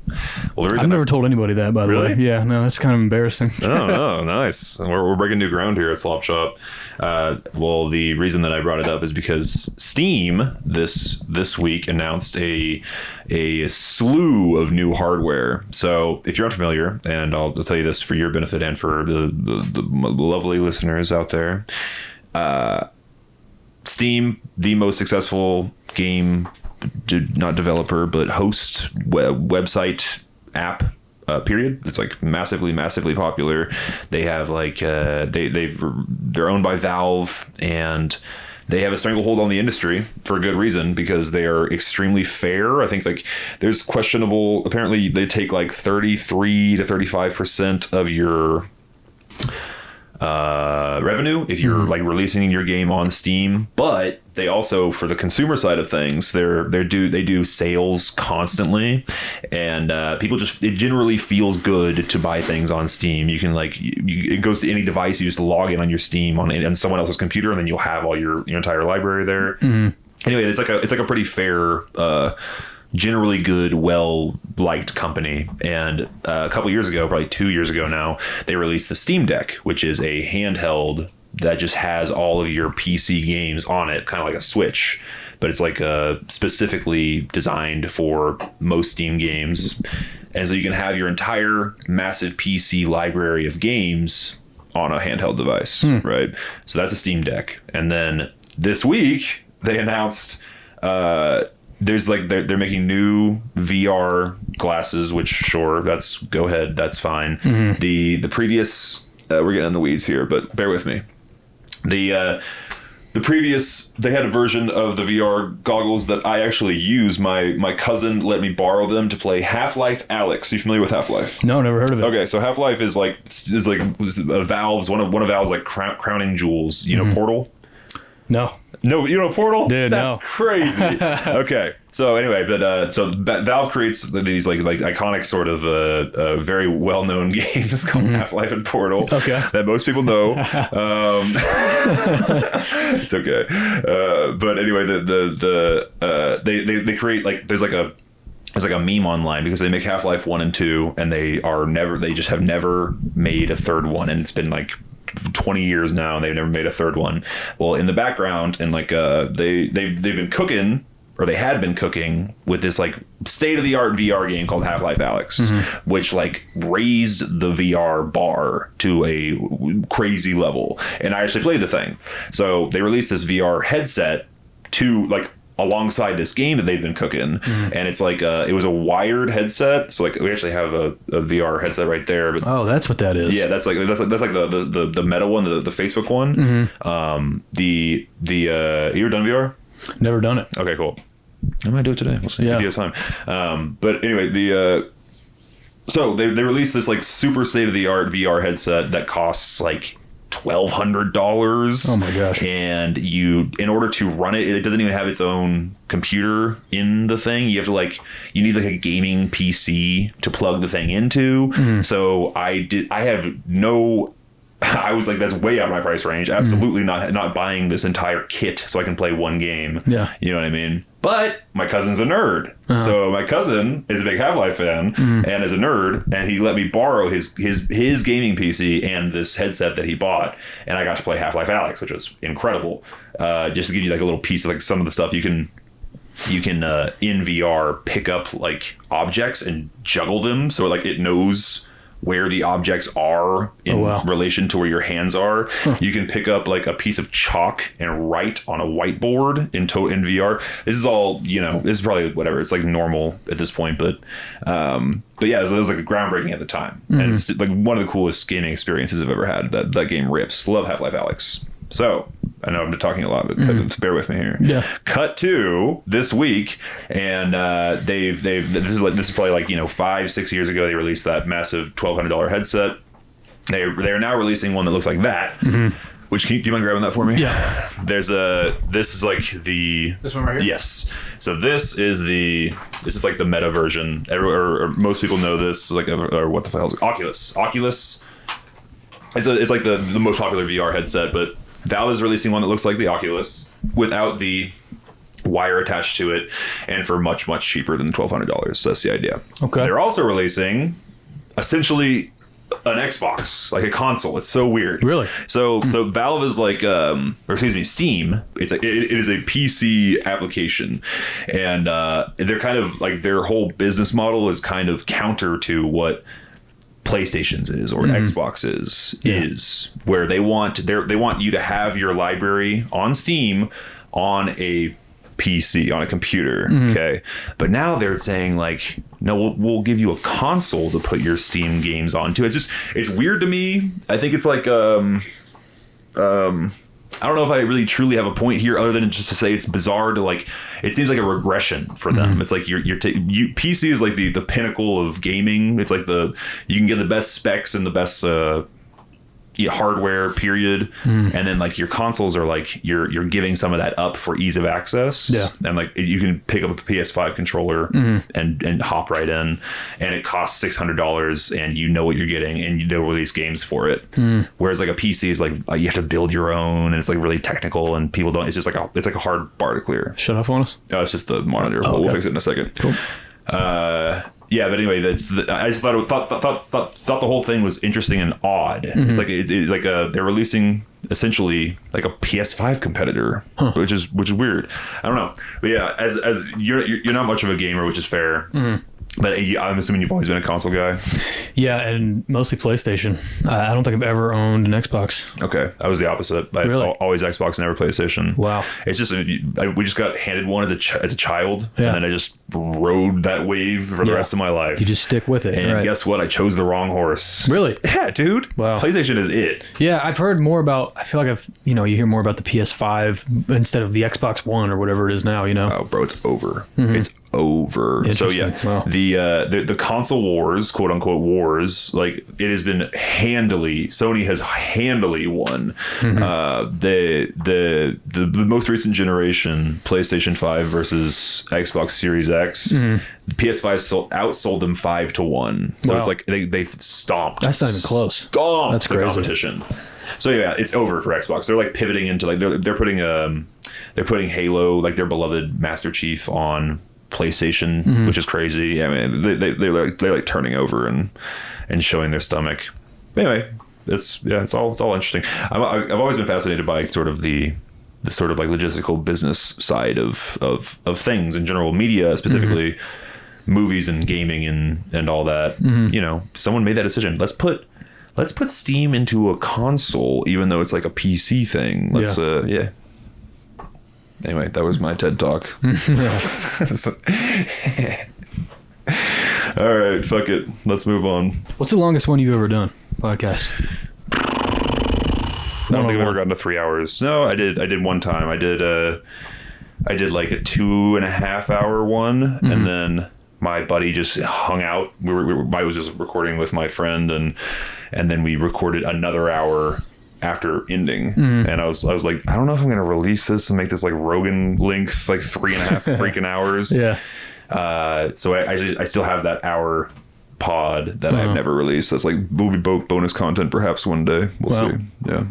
A: Well,
B: I've never told anybody that, by the way. Yeah, no, that's kind of embarrassing.
A: Oh, nice. We're breaking new ground here at Slop Shop. Well, the reason that I brought it up is because Steam this week announced a slew of new hardware. So if you're unfamiliar, and I'll tell you this for your benefit and for the lovely listeners out there, Steam, the most successful game, not developer, but host website app period. It's like massively popular. They have like they're owned by Valve, and they have a stranglehold on the industry for a good reason, because they are extremely fair. I think like there's questionable, apparently they take like 33 to 35% of your revenue if you're like releasing your game on Steam, but they also, for the consumer side of things, they do sales constantly, and people just, it generally feels good to buy things on Steam. You can like it goes to any device, you just log in on your Steam on someone else's computer, and then you'll have all your entire library there. Anyway, it's like a pretty fair, generally good, well liked company. And a couple years ago, probably 2 years ago now, they released the Steam Deck, which is a handheld that just has all of your PC games on it, kind of like a Switch, but it's like specifically designed for most Steam games. And so you can have your entire massive PC library of games on a handheld device, right? So that's a Steam Deck. And then this week they announced there's like they're making new VR glasses, which sure, go ahead, that's fine. The previous we're getting in the weeds here, but bear with me. The previous, they had a version of the VR goggles that I actually use. My cousin let me borrow them to play Half-Life Alyx. Are you familiar with Half-Life?
B: No, never heard of it.
A: Okay, so Half-Life is like a Valve's one of Valve's like crowning jewels. You know, Portal.
B: No.
A: No, you know Portal?
B: Dude,
A: that's crazy. Okay, so anyway, but so Valve creates these like iconic sort of very well known games called Half-Life and Portal. Okay, that most people know. It's okay, but anyway, they create like there's like a meme online because they make Half-Life 1 and 2, and they just have never made a third one, and it's been like 20 years now, and they've never made a third one. Well, in the background, and like they've been cooking, or they had been cooking with this like state-of-the-art VR game called Half-Life Alyx, which like raised the VR bar to a crazy level. And I actually played the thing. So they released this VR headset to like alongside this game that they've been cooking, and it's like it was a wired headset. So like we actually have a VR headset right there. But
B: oh, that's what that is.
A: Yeah, that's like the Meta one, the Facebook one. You ever done VR?
B: Never done it.
A: Okay, cool. I might do it today. We'll see if you have time. But anyway, so they released this like super state of the art VR headset that costs like $1,200.
B: Oh my gosh.
A: And in order to run it doesn't even have its own computer in the thing. You have to you need like a gaming PC to plug the thing into. So I was like, that's way out of my price range. Absolutely not buying this entire kit so I can play one game.
B: Yeah.
A: You know what I mean? But my cousin's a nerd. So my cousin is a big Half-Life fan and is a nerd, and he let me borrow his gaming PC and this headset that he bought, and I got to play Half-Life Alyx, which was incredible. Just to give you like a little piece of like some of the stuff you can in VR pick up like objects and juggle them, so like it knows where the objects are in relation to where your hands are. You can pick up like a piece of chalk and write on a whiteboard in VR. This is all, this is probably whatever. It's like normal at this point, but yeah, it was like groundbreaking at the time. And it's like one of the coolest gaming experiences I've ever had. That game rips. Love Half-Life Alyx. So I know I'm talking a lot, but bear with me here.
B: Yeah.
A: Cut to this week, and this is probably like 5-6 years ago they released that massive $1,200 headset. They are now releasing one that looks like that. Which do you mind grabbing that for me?
B: Yeah.
A: This is like this
B: one right here.
A: Yes. So this is like the meta version. Or most people know this. Like or what the hell is it? Oculus. Oculus. It's like the most popular VR headset, but Valve is releasing one that looks like the Oculus without the wire attached to it, and for much, much cheaper than $1,200. So that's the idea.
B: Okay.
A: They're also releasing essentially an Xbox, like a console. It's so weird.
B: Really?
A: So Valve is like, Steam. It is a PC application, and they're kind of like their whole business model is kind of counter to what PlayStation's is or Xbox is where they want you to have your library on Steam on a PC, on a computer. Okay. But now they're saying like, no, we'll give you a console to put your Steam games onto. It's weird to me. I think it's like, I don't know if I really truly have a point here other than just to say it's bizarre to like, it seems like a regression for them. It's like PC is like the pinnacle of gaming. It's like you can get the best specs and the best hardware period, and then like your consoles are like you're giving some of that up for ease of access. And like you can pick up a PS5 controller and hop right in, and it costs $600 and you know what you're getting, and they'll release games for it. Whereas like a PC is like you have to build your own, and it's like really technical, and people don't. It's just like a hard bar to clear.
B: Shut off on us.
A: It's just the monitor. We'll fix it in a second.
B: Cool.
A: Yeah, but anyway, I just thought the whole thing was interesting and odd. It's like they're releasing essentially like a PS5 competitor, which is weird. I don't know, but yeah, as you're not much of a gamer, which is fair. But I'm assuming you've always been a console guy.
B: Yeah, and mostly PlayStation. I don't think I've ever owned an Xbox.
A: Okay, I was the opposite.
B: Really?
A: Always Xbox, never PlayStation.
B: Wow.
A: It's just we just got handed one as a child,
B: Yeah.
A: and then I just rode that wave for the rest of my life.
B: You just stick with it.
A: And guess what? I chose the wrong horse.
B: Really?
A: Yeah, dude.
B: Wow.
A: PlayStation is it.
B: Yeah, I've heard more about. I feel like you hear more about the PS5 instead of the Xbox One or whatever it is now.
A: Oh, bro, it's over. It's over. So yeah,
B: Wow.
A: the console wars, quote unquote wars, like it has been Sony has handily won. The most recent generation, PlayStation 5 versus Xbox Series X, the PS5 outsold them 5-1. So it's like they stomped.
B: That's not even close.
A: Stomped
B: That's
A: the
B: crazy.
A: competition. So yeah, it's over for Xbox. They're like pivoting into like they're putting Halo, like their beloved Master Chief, on PlayStation, which is crazy. I mean, they like turning over and showing their stomach. Anyway, it's all interesting. I've always been fascinated by sort of the sort of like logistical business side of things in general, media specifically, movies and gaming and all that. Someone made that decision. Let's put Steam into a console, even though it's like a PC thing. Yeah. Anyway, that was my TED Talk. All right, fuck it. Let's move on.
B: What's the longest one you've ever done? Podcast.
A: I don't think I've ever gotten to 3 hours. No, I did one time. I did like a 2.5 hour one, and then my buddy just hung out. I was just recording with my friend, and then we recorded another hour after ending, and I was like, I don't know if I'm gonna release this and make this like Rogan length, like 3.5 freaking hours.
B: Yeah.
A: So I still have that hour pod that I've never released. That's like will be bonus content perhaps one day. We'll see. Yeah.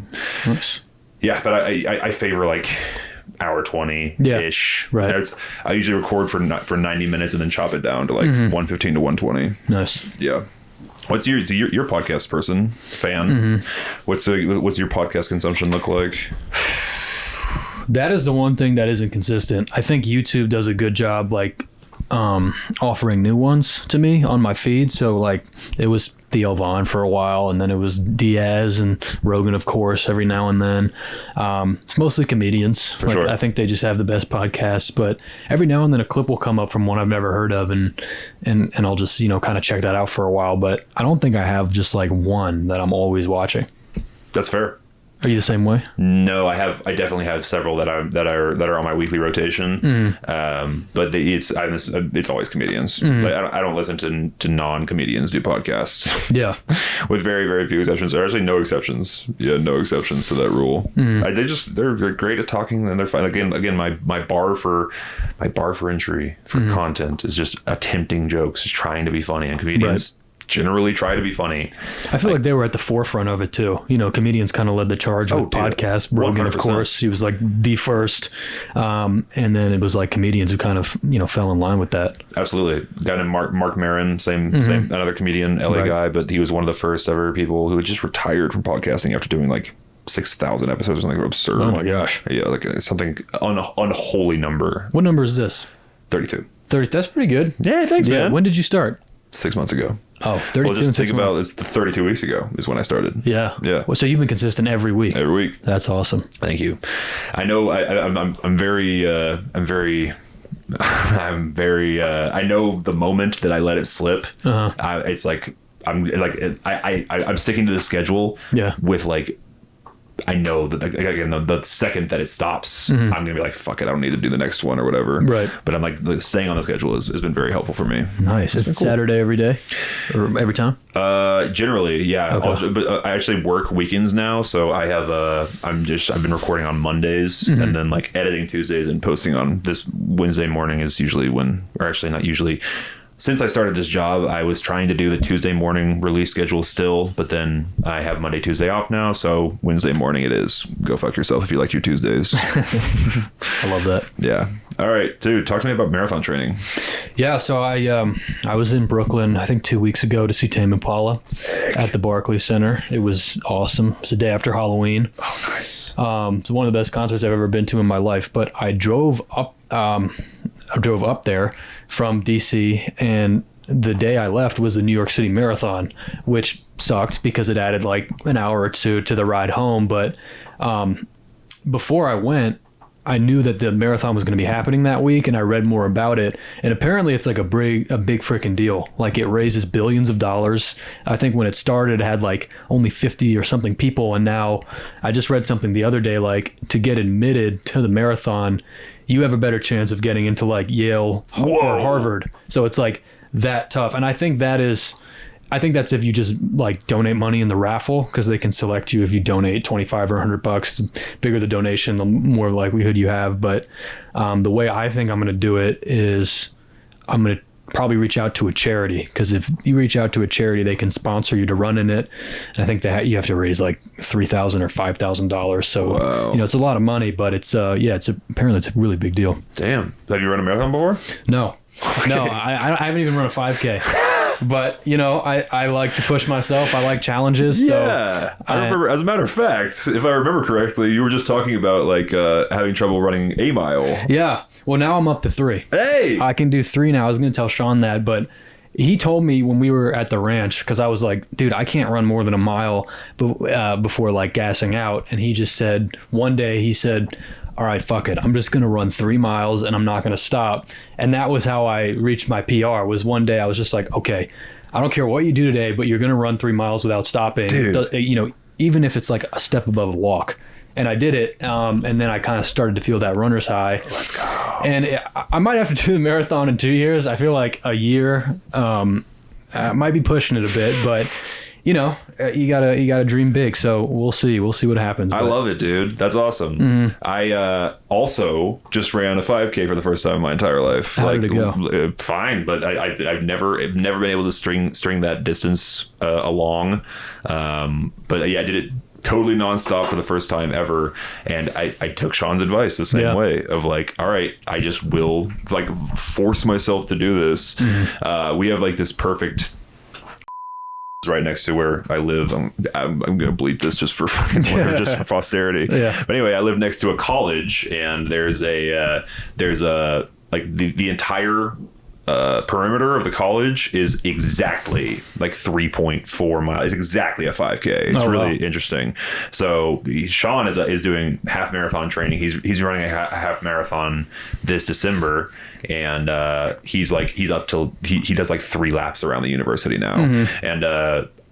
B: Nice.
A: Yeah, but I favor like hour 20 ish.
B: Yeah, right.
A: I usually record for 90 minutes and then chop it down to like 115 to 120.
B: Nice.
A: Yeah. What's your podcast fan? What's your podcast consumption look like?
B: That is the one thing that isn't consistent. I think YouTube does a good job like offering new ones to me on my feed. So like it was Theo Vaughn for a while, and then it was Diaz and Rogan, of course, every now and then. It's mostly comedians.
A: For sure.
B: I think they just have the best podcasts, but every now and then a clip will come up from one I've never heard of, and I'll just kind of check that out for a while. But I don't think I have just like one that I'm always watching.
A: That's fair.
B: Are you the same way?
A: No, I definitely have several that are on my weekly rotation. But it's always comedians. Like, I don't listen to non-comedians do podcasts.
B: Yeah.
A: With very, very few exceptions. There are actually no exceptions. Yeah, no exceptions to that rule. They're great at talking, and they're fun. Again, my bar for entry for content is just attempting jokes, just trying to be funny, and comedians generally try to be funny.
B: I feel like they were at the forefront of it too. Comedians kind of led the charge with podcasts. Rogan, 100%. Of course, he was like the first, and then it was like comedians who kind of fell in line with that.
A: Absolutely. A guy named Mark Maron, same another comedian, LA guy, but he was one of the first ever people who had just retired from podcasting after doing like 6,000 episodes or something absurd.
B: Oh my gosh.
A: Yeah, like something unholy number.
B: What number is this?
A: 32.
B: 30. That's pretty good.
A: Yeah, thanks, man.
B: When did you start?
A: 6 months ago.
B: Oh, 32
A: Well, just
B: and 6
A: think about
B: months.
A: it's 32 weeks ago is when I started.
B: Yeah.
A: Yeah.
B: Well, so you've been consistent every week.
A: Every week.
B: That's awesome.
A: Thank you. I know I'm very I know the moment that I let it slip. It's like I'm sticking to the schedule.
B: Yeah.
A: With like, I know that again the second that it stops, I'm gonna be like, fuck it, I don't need to do the next one or whatever.
B: Right.
A: But I'm like staying on the schedule has been very helpful for me.
B: Nice. Is it
A: cool.
B: Saturday every day or every time?
A: Generally, yeah.
B: Okay.
A: But I actually work weekends now, so I have I've been recording on Mondays and then like editing Tuesdays and posting on this Wednesday morning is usually or actually not usually. Since I started this job, I was trying to do the Tuesday morning release schedule still, but then I have Monday, Tuesday off now, so Wednesday morning it is. Go fuck yourself if you like your Tuesdays.
B: I love that.
A: Yeah. All right, dude, talk to me about marathon training.
B: Yeah, so I was in Brooklyn, I think 2 weeks ago to see Tame Impala at the Barclays Center. It was awesome. It was the day after Halloween.
A: Oh, nice.
B: It's one of the best concerts I've ever been to in my life, but I drove up there from DC, and the day I left was the New York City Marathon, which sucked because it added like an hour or two to the ride home. But before I went, I knew that the marathon was going to be happening that week, and I read more about it. And apparently it's like a big freaking deal. Like it raises billions of dollars. I think when it started, it had like only 50 or something people. And now I just read something the other day, like to get admitted to the marathon, you have a better chance of getting into like Yale or Harvard. So it's like that tough. And I think that's if you just like donate money in the raffle, because they can select you if you donate 25 or $100. The bigger the donation, the more likelihood you have. But the way I think I'm going to do it is I'm going to probably reach out to a charity, because if you reach out to a charity, they can sponsor you to run in it. And I think that you have to raise like $3,000 or $5,000. So,
A: wow.
B: It's a lot of money, but apparently it's a really big deal.
A: Damn. Have you run a marathon before?
B: No.
A: Okay.
B: No, I haven't even run a 5K. But, I like to push myself. I like challenges.
A: Yeah.
B: So
A: I remember, as a matter of fact, if I remember correctly, you were just talking about like having trouble running a mile.
B: Yeah. Well, now I'm up to 3.
A: Hey!
B: I can do 3 now. I was going to tell Sean that, but he told me when we were at the ranch, because I was like, dude, I can't run more than a mile before like gassing out. And he just said, one day he said, all right, fuck it. I'm just going to run 3 miles and I'm not going to stop. And that was how I reached my PR. Was one day I was just like, okay, I don't care what you do today, but you're going to run 3 miles without stopping.
A: Dude.
B: Even if it's like a step above a walk. And I did it. And then I kind of started to feel that runner's high.
A: Let's go.
B: And I might have to do the marathon in 2 years. I feel like a year I might be pushing it a bit, but you gotta dream big. So we'll see what happens.
A: I love it, dude. That's awesome. Mm-hmm. I also just ran a 5K for the first time in my entire life.
B: How did it go?
A: Fine, but I've never been able to string that distance along. But yeah, I did it totally nonstop for the first time ever, and I took Sean's advice the same way of like, all right, I just will like force myself to do this. Mm-hmm. We have like this perfect right next to where I live. I'm gonna bleep this just for just for posterity. Yeah. But anyway, I live next to a college, and there's a like the entire perimeter of the college is exactly like 3.4 miles. It's exactly a 5K. It's really interesting. So Sean is doing half marathon training. He's running a half marathon this December, and he's up till he does like 3 laps around the university now. Mm-hmm. And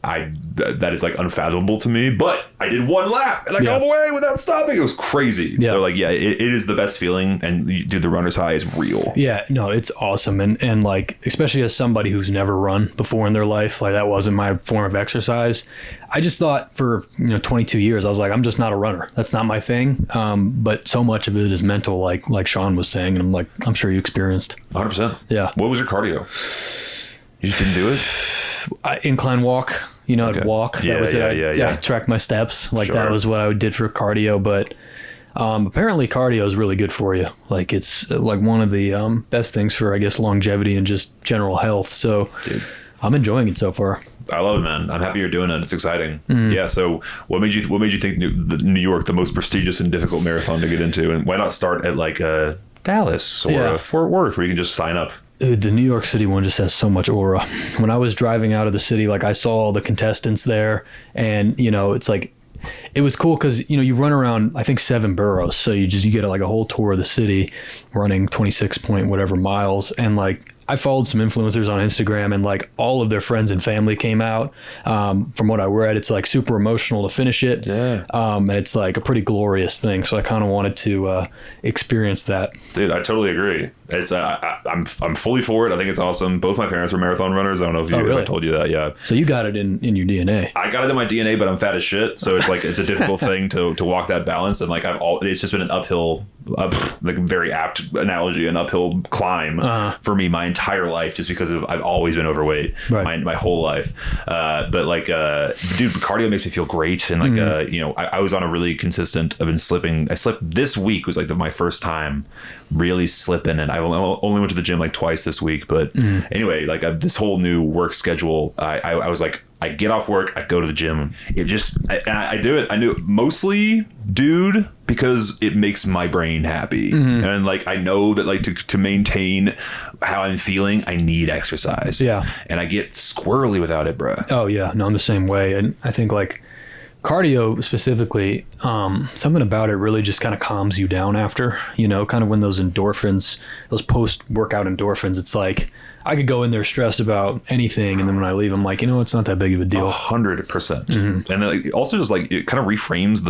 A: that is like unfathomable to me, but I did 1 lap and I got all the way without stopping. It was crazy. So like, it is the best feeling, and dude, the runner's high is real. Yeah, no, it's awesome. And like, especially as somebody who's never run before in their life, like that wasn't my form of exercise. I just thought for 22 years, I was like, I'm just not a runner. That's not my thing. But so much of it is mental, like Sean was saying, and I'm sure you experienced. 100%. Yeah. What was your cardio? You just didn't do it? Incline walk. I'd walk. That was it. I'd track my steps. That was what I did for cardio. But apparently cardio is really good for you. Like it's like one of the best things for, I guess, longevity and just general health. So dude, I'm enjoying it so far. I love it, man. I'm happy you're doing it. It's exciting. Mm-hmm. Yeah. So what made you think New York, the most prestigious and difficult marathon to get into? And why not start at like Dallas or Fort Worth, where you can just sign up?
B: Dude, the New York City one just has so much aura. When I was driving out of the city, like I saw all the contestants there, and it's like, it was cool because you run around I think 7 boroughs, so you get like a whole tour of the city, running 26 point whatever miles, and like I followed some influencers on Instagram, and like all of their friends and family came out. From what I read, it's like super emotional to finish it.
A: Yeah.
B: And it's like a pretty glorious thing. So I kind of wanted to experience that.
A: Dude, I totally agree. It's I'm fully for it. I think it's awesome. Both my parents were marathon runners. I don't know if I told you that. Yeah.
B: So you got it in your DNA.
A: I got it in my DNA, but I'm fat as shit. So it's like it's a difficult thing to walk that balance. And like it's just been an uphill, like a very apt analogy, an uphill climb for me my entire life, just because I've always been overweight my whole life. But like, dude, cardio makes me feel great. And like, I was on a really consistent. I've been slipping. I slipped this week was like my first time really slipping, and I only went to the gym like twice this week. But anyway, like this whole new work schedule, I was like, I get off work, I go to the gym. It just, I do it. I do it mostly, dude, because it makes my brain happy. And like, I know that like to maintain how I'm feeling, I need exercise. Yeah. And I get squirrely without it, bro.
B: Oh yeah. No, I'm the same way. And I think like cardio specifically, something about it really just kind of calms you down after, kind of when those endorphins, those post-workout endorphins, it's like, I could go in there stressed about anything, and then when I leave, I'm like, it's not that big of a deal.
A: 100%. And then like, also just like it kind of reframes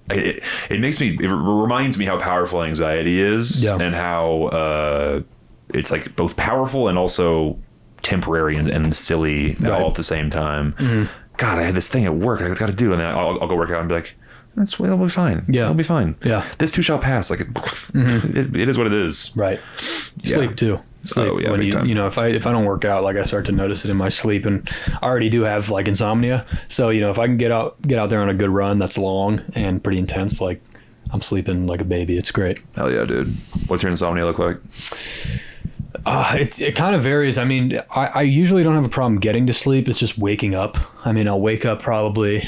A: it reminds me how powerful anxiety is, and how it's like both powerful and also temporary and silly all at the same time. God, I had this thing at work I got to do, and then I'll go work out and be like, it'll be fine. Yeah, it'll be fine. Yeah, this too shall pass. Like it is what it is.
B: Right. Sleep too. Sleep. When if I don't work out, like I start to notice it in my sleep, and I already do have like insomnia. So if I can get out there on a good run that's long and pretty intense, like I'm sleeping like a baby. It's great.
A: Hell yeah, dude. What's your insomnia look like?
B: It kind of varies. I mean, I usually don't have a problem getting to sleep. It's just waking up. I mean, I'll wake up probably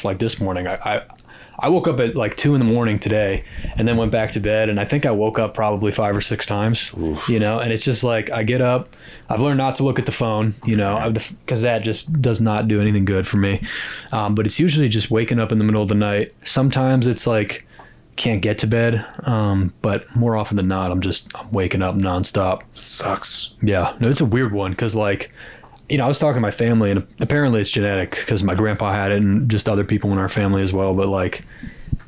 B: like this morning. I woke up at like 2 a.m. today, and then went back to bed, and I think I woke up probably 5 or 6 times. Oof. And it's just like I get up. I've learned not to look at the phone, because that just does not do anything good for me. But it's usually just waking up in the middle of the night. Sometimes it's like can't get to bed, but more often than not, I'm waking up nonstop.
A: Sucks.
B: Yeah, no, it's a weird one because like, I was talking to my family, and apparently it's genetic because my grandpa had it, and just other people in our family as well. But like,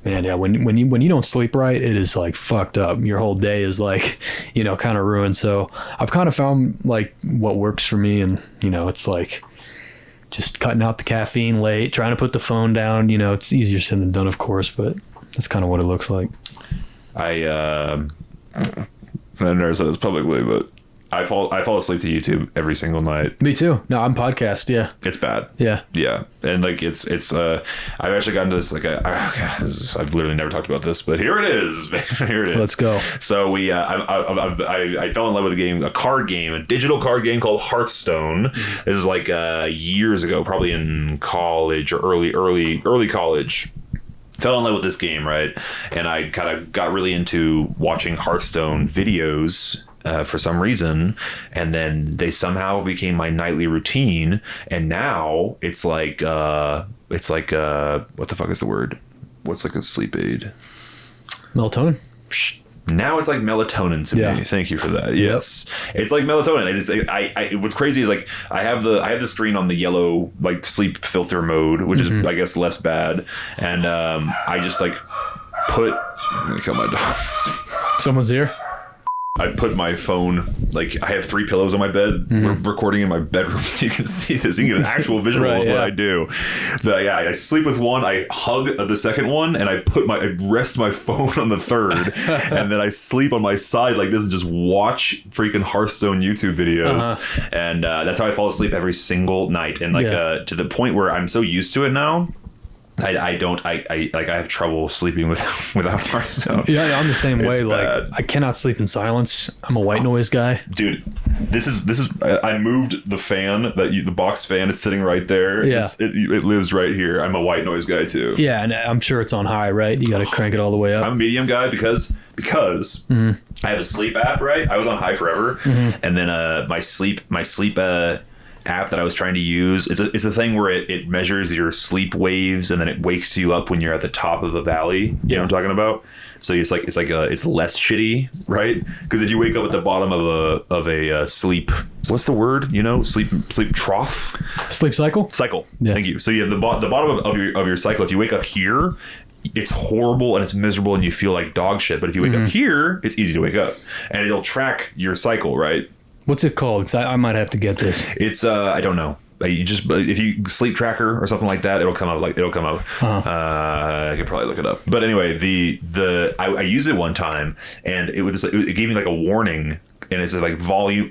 B: man, yeah, when you don't sleep right, it is like fucked up. Your whole day is like, kind of ruined. So I've kind of found like what works for me, and it's like just cutting out the caffeine late, trying to put the phone down. It's easier said than done, of course, but that's kind of what it looks like.
A: I've never said this publicly, but I fall asleep to YouTube every single night.
B: Me too. No, I'm podcast. Yeah,
A: it's bad.
B: Yeah,
A: and like it's. I've actually gotten to this like I've literally never talked about this, but here it is. Here it is.
B: Let's go.
A: So I fell in love with a card game, a digital card game called Hearthstone. This is like years ago, probably in college or early college. Fell in love with this game, right? And I kind of got really into watching Hearthstone videos for some reason, and then they somehow became my nightly routine. And now it's like what the fuck is the word? What's like a sleep aid?
B: Melatonin.
A: Now it's like melatonin to me. Thank you for that. Yes, it's like melatonin. What's crazy is like I have the screen on the yellow like sleep filter mode, which is I guess less bad, and I just like put. Let me kill my dogs.
B: Someone's here.
A: I put my phone, like I have 3 pillows on my bed. We're recording in my bedroom, so you can see this. You can get an actual visual of what I do. But yeah, I sleep with one, I hug the second one, and I rest my phone on the third, and then I sleep on my side like this and just watch freaking Hearthstone YouTube videos. And that's how I fall asleep every single night. And like to the point where I'm so used to it now. I have trouble sleeping without Hearthstone.
B: Yeah, I'm the same way.
A: Bad.
B: Like I cannot sleep in silence. I'm a white noise guy.
A: Dude, this is I moved the fan the box fan is sitting right there.
B: Yeah.
A: It lives right here. I'm a white noise guy too.
B: Yeah, and I'm sure it's on high, right? You got to crank it all the way up.
A: I'm a medium guy because I have a sleep app, right? I was on high forever, and then my sleep app that I was trying to use is a thing where it measures your sleep waves and then it wakes you up when you're at the top of the valley. You know what I'm talking about? So it's less shitty, right? Because if you wake up at the bottom of a sleep, what's the word? Sleep trough,
B: Sleep cycle.
A: Yeah. Thank you. So you have the bottom of your cycle. If you wake up here, it's horrible and it's miserable and you feel like dog shit. But if you wake up here, it's easy to wake up and it'll track your cycle, right?
B: What's it called? 'Cause I might have to get this.
A: It's I don't know. If you sleep tracker or something like that, it'll come up.
B: Uh-huh.
A: I could probably look it up. But anyway, I used it one time and it gave me like a warning. And it said like room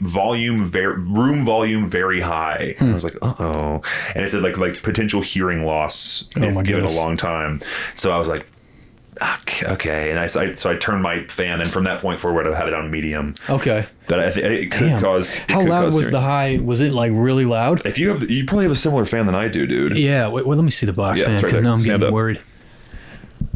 A: volume very high. And I was like, uh-oh. And it said like potential hearing loss if given a long time. So I was like, okay. And so I turned my fan, and from that point forward, I've had it on medium.
B: Okay.
A: But I think it could cause.
B: How loud was the high? Was it like really loud?
A: If you probably have a similar fan than I do, dude.
B: Yeah. Wait, let me see the box fan, because now I'm getting worried.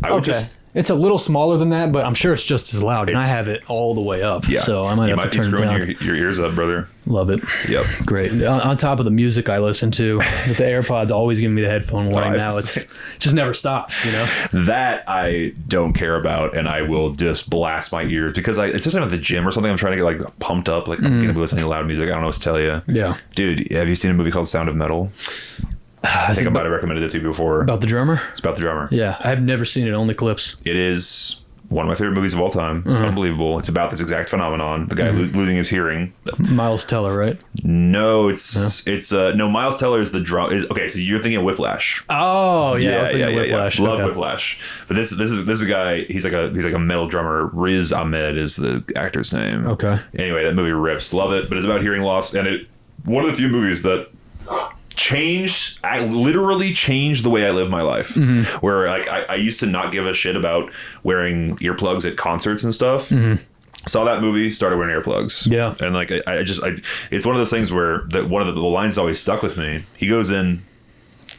A: I would just.
B: It's a little smaller than that, but I'm sure it's just as loud, and I have it all the way up. Yeah. So I might have to turn it down.
A: Your ears up, brother.
B: Love it. Yep. Great. On top of the music I listen to, with the AirPods always giving me the headphone warning now. It just never stops,
A: That I don't care about, and I will just blast my ears because especially at the gym or something, I'm trying to get like pumped up, like I'm gonna be listening to loud music. I don't know what to tell you.
B: Yeah.
A: Dude, have you seen a movie called Sound of Metal? I think I might have recommended it to you before.
B: About the drummer?
A: It's about the drummer.
B: Yeah. I've never seen it, only clips.
A: It is one of my favorite movies of all time. It's unbelievable. It's about this exact phenomenon. The guy losing his hearing.
B: Miles Teller, right?
A: No, Miles Teller is the drum. Okay, so you're thinking of Whiplash.
B: Oh, yeah. I was thinking of Whiplash.
A: Love Whiplash. But this is a guy. He's like a metal drummer. Riz Ahmed is the actor's name.
B: Okay.
A: Anyway, that movie rips. Love it. But it's about hearing loss, and one of the few movies that literally changed the way I live my life. Where like I used to not give a shit about wearing earplugs at concerts and stuff. Saw that movie, started wearing earplugs. Yeah. And like it's one of those things where one of the lines always stuck with me. He goes in,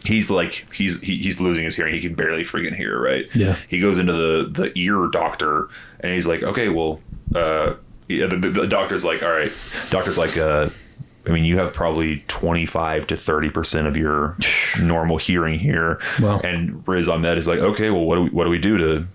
A: he's losing his hearing. He can barely freaking hear, right? Yeah. He goes into the ear doctor and he's like, okay, well, the doctor's like, all right. Doctor's like, I mean, you have probably 25 to 30% of your normal hearing here. Wow. And Riz Ahmed is like, okay, well, what do we do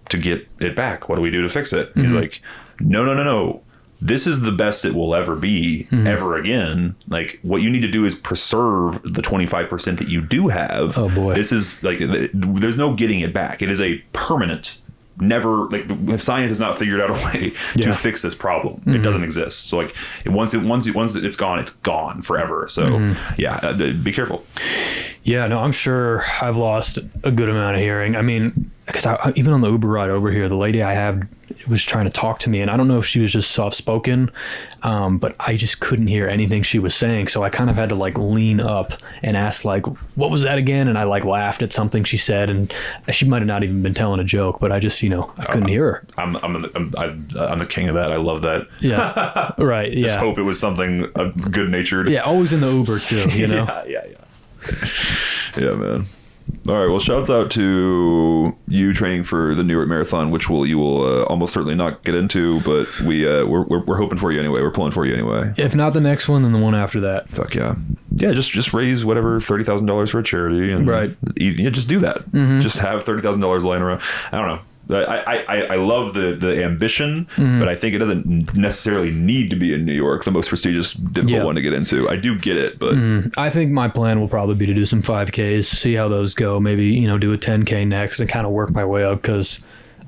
A: to get it back? What do we do to fix it? He's like, no. This is the best it will ever be ever again. Like what you need to do is preserve the 25% that you do have. Oh boy. This is like, there's no getting it back. It is a permanent, never, like science has not figured out a way to fix this problem. It doesn't exist. So like once it's gone forever. So be careful.
B: Yeah, no, I'm sure I've lost a good amount of hearing. I mean, because even on the Uber ride over here, the lady I had was trying to talk to me, and I don't know if she was just soft-spoken, but I just couldn't hear anything she was saying. So I kind of had to like lean up and ask like, what was that again? And I like laughed at something she said, and she might have not even been telling a joke, but I just, I couldn't hear her.
A: I'm the king of that. I love that.
B: Yeah. Right. Yeah.
A: Just hope it was something good-natured.
B: Yeah. Always in the Uber too,
A: Yeah. Yeah, man. All right. Well, shouts out to you training for the New York Marathon, which you will almost certainly not get into, but we're hoping for you anyway. We're pulling for you anyway.
B: If not the next one, then the one after that.
A: Fuck yeah. Yeah. Just raise whatever $30,000 for a charity, and just do that. Just have $30,000 laying around. I don't know. I love the ambition, but I think it doesn't necessarily need to be in New York, the most prestigious, difficult one to get into. I do get it, but
B: I think my plan will probably be to do some 5Ks, see how those go. Maybe do a 10K next, and kind of work my way up, because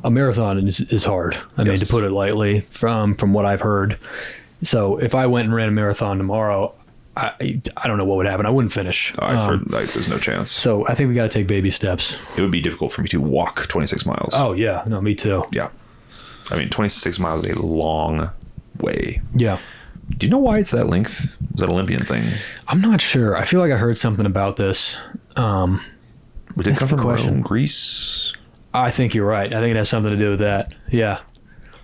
B: a marathon is hard. I mean, to put it lightly, from what I've heard. So if I went and ran a marathon tomorrow, I don't know what would happen. I wouldn't finish.
A: I've heard there's no chance.
B: So I think we got to take baby steps.
A: It would be difficult for me to walk 26 miles.
B: Oh, yeah. No, me too.
A: Yeah. I mean, 26 miles is a long way.
B: Yeah.
A: Do you know why it's that length? Is that Olympian thing?
B: I'm not sure. I feel like I heard something about this.
A: Would it come from
B: question.
A: Greece?
B: I think you're right. I think it has something to do with that. Yeah.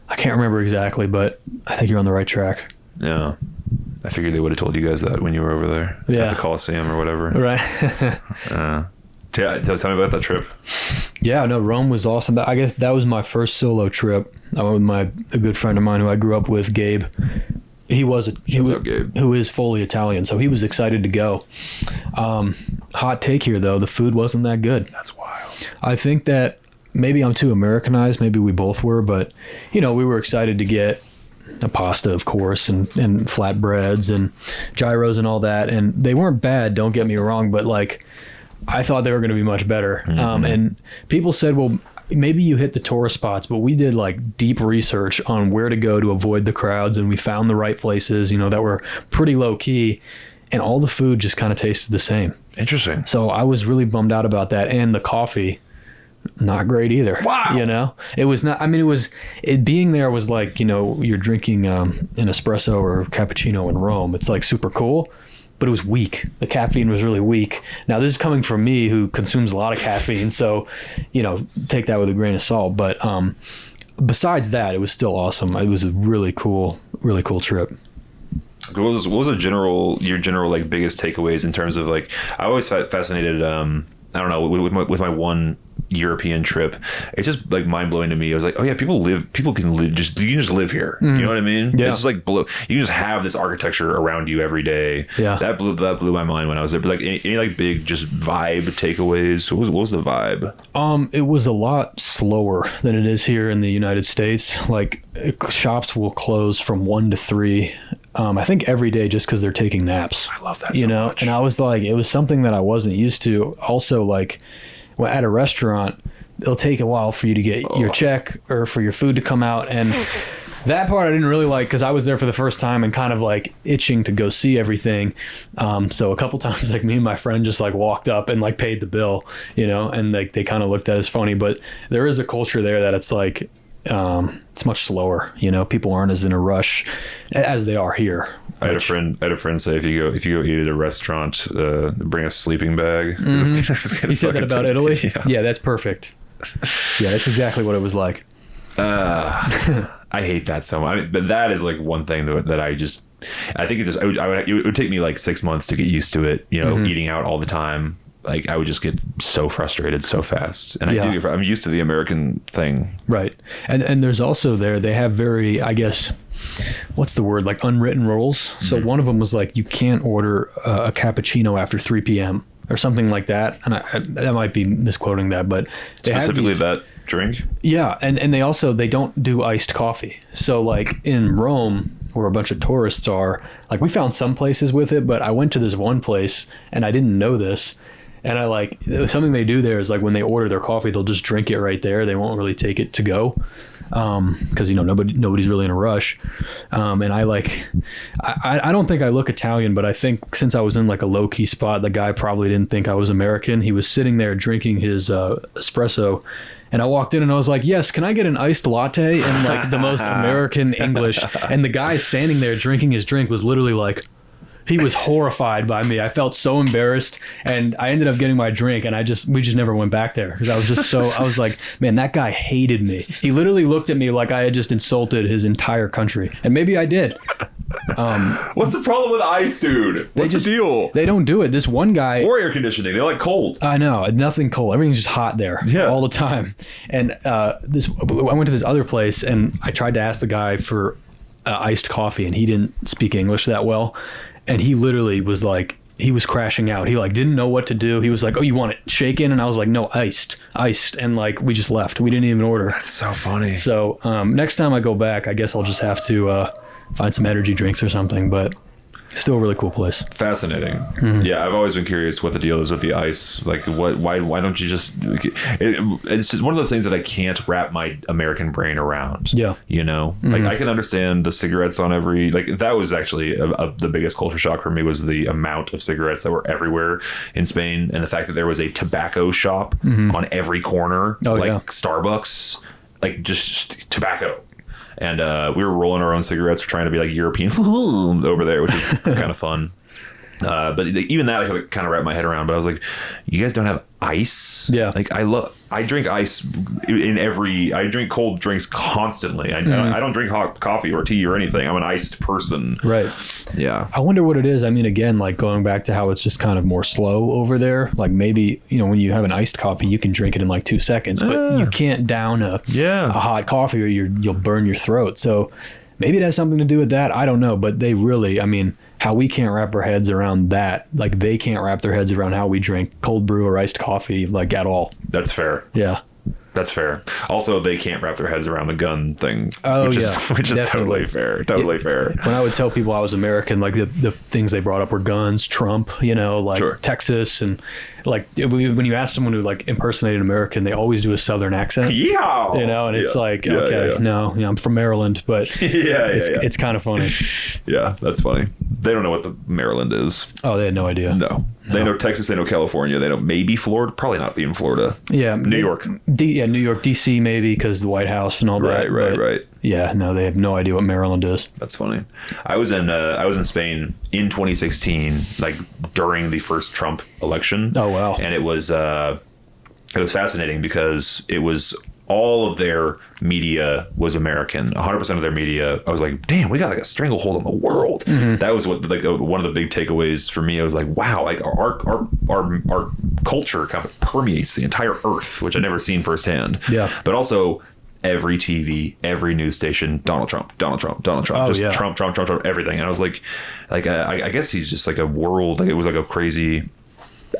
B: I can't remember exactly, but I think you're on the right track.
A: Yeah. I figured they would have told you guys that when you were over there at the Colosseum or whatever.
B: Right.
A: Tell me about that trip.
B: Yeah, no, Rome was awesome. I guess that was my first solo trip. I went with a good friend of mine who I grew up with, Gabe. Who is fully Italian, so he was excited to go. Hot take here, though, the food wasn't that good.
A: That's wild.
B: I think that maybe I'm too Americanized. Maybe we both were, but we were excited to get a pasta, of course, and flatbreads and gyros and all that, and they weren't bad. Don't get me wrong, but like I thought they were going to be much better.
A: Mm-hmm.
B: And people said, well, maybe you hit the tourist spots, but we did like deep research on where to go to avoid the crowds, and we found the right places, that were pretty low key, and all the food just kind of tasted the same.
A: Interesting.
B: So I was really bummed out about that, and the coffee, not great either.
A: Wow.
B: It was not. I mean, being there was like you're drinking an espresso or cappuccino in Rome. It's like super cool, but it was weak. The caffeine was really weak. Now this is coming from me who consumes a lot of caffeine, so take that with a grain of salt. But besides that, it was still awesome. It was a really cool trip.
A: What was your general like biggest takeaways in terms of like I always fascinated I don't know with my one European trip, it's just like mind blowing to me. I was like, oh yeah, people can live you can just live here. You know what I mean?
B: Yeah.
A: It's just like you can just have this architecture around you every day.
B: Yeah.
A: That blew my mind when I was there. But like any like big just vibe takeaways. What was the vibe?
B: It was a lot slower than it is here in the United States. Like shops will close from 1 to 3. I think every day just because they're taking naps.
A: I love that so much.
B: And I was like, it was something that I wasn't used to. Also, like, at a restaurant, it'll take a while for you to get your check or for your food to come out. And that part I didn't really like because I was there for the first time and kind of like itching to go see everything. So a couple times, like me and my friend just like walked up and like paid the bill, and like they kind of looked at us funny. But there is a culture there that it's like, it's much slower. People aren't as in a rush as they are here.
A: I had a friend say if you go eat at a restaurant, bring a sleeping bag.
B: You said that about Italy? Yeah, that's perfect. Yeah, that's exactly what it was like.
A: I hate that so much. I mean, but that is like one thing that I think it would take me like 6 months to get used to it. Eating out all the time. Like I would just get so frustrated so fast, and I'm used to the American thing.
B: Right, and there's also they have very, I guess, what's the word, like unwritten rules. So one of them was like you can't order a cappuccino after 3 p.m. or something like that, and I might be misquoting that, but
A: specifically that drink.
B: Yeah, and they don't do iced coffee. So like in Rome, where a bunch of tourists are, like we found some places with it, but I went to this one place and I didn't know this. And something they do there is like when they order their coffee, they'll just drink it right there. They won't really take it to go. Cause nobody's really in a rush. And I don't think I look Italian, but I think since I was in like a low key spot, the guy probably didn't think I was American. He was sitting there drinking his, espresso, and I walked in and I was like, yes, can I get an iced latte in like the most American English? And the guy standing there drinking his drink was literally like, he was horrified by me. I felt so embarrassed, and I ended up getting my drink, and we just never went back there because I was like, man, that guy hated me. He literally looked at me like I had just insulted his entire country, and maybe I did.
A: What's the problem with ice, dude? What's the deal?
B: They don't do it. This one guy,
A: or air conditioning. They like cold.
B: I know, nothing cold. Everything's just hot there, all the time. And I went to this other place, and I tried to ask the guy for iced coffee, and he didn't speak English that well. And he literally was like, he was crashing out. He like didn't know what to do. He was like, oh, you want it shaken? And I was like, no, iced. And like, we just left. We didn't even order.
A: That's so funny.
B: So next time I go back, I guess I'll just have to find some energy drinks or something, but still a really cool place.
A: Fascinating. Mm-hmm. Yeah, I've always been curious what the deal is with the ice. Like, why don't you just... It's just one of those things that I can't wrap my American brain around.
B: Yeah.
A: Mm-hmm. Like, I can understand the cigarettes on every... Like, that was actually the biggest culture shock for me was the amount of cigarettes that were everywhere in Spain, and the fact that there was a tobacco shop on every corner, Starbucks, like, just tobacco. And we were rolling our own cigarettes, trying to be like European over there, which is kind of fun. But even that I could kind of wrap my head around. But I was like, you guys don't have ice?
B: Yeah.
A: Like I drink ice I drink cold drinks constantly. I don't drink hot coffee or tea or anything. I'm an iced person.
B: Right.
A: Yeah.
B: I wonder what it is. I mean, again, like going back to how it's just kind of more slow over there. Like maybe, when you have an iced coffee, you can drink it in like 2 seconds, but you can't down a hot coffee or you'll burn your throat. So maybe it has something to do with that. I don't know. But they really, I mean, how we can't wrap our heads around that, like they can't wrap their heads around how we drink cold brew or iced coffee, like at all.
A: That's fair.
B: Yeah.
A: That's fair. Also, they can't wrap their heads around the gun thing,
B: which
A: is totally fair. Totally fair.
B: When I would tell people I was American, like the things they brought up were guns, Trump, Texas, and like when you ask someone who like impersonate an American, they always do a Southern accent.
A: Yeah.
B: And it's no, I'm from Maryland, but it's kind of funny.
A: Yeah, that's funny. They don't know what the Maryland is.
B: Oh, they had no idea.
A: No. They know Texas, they know California, they know maybe Florida, probably not even Florida.
B: Yeah.
A: New York.
B: New York, DC maybe because the White House and all that.
A: Right.
B: Yeah, no, they have no idea what Maryland is.
A: That's funny. I was in Spain in 2016, like during the first Trump election.
B: Oh wow.
A: And it was fascinating because it was all of their media was American. 100% of their media. I was like, damn, we got like a stranglehold on the world. Mm-hmm. That was what like one of the big takeaways for me. I was like, wow, like our culture kind of permeates the entire earth, which I'd never seen firsthand.
B: Yeah.
A: But also every TV, every news station, Donald Trump, just Trump, everything. And I was like I guess he's just like a world. Like it was like a crazy.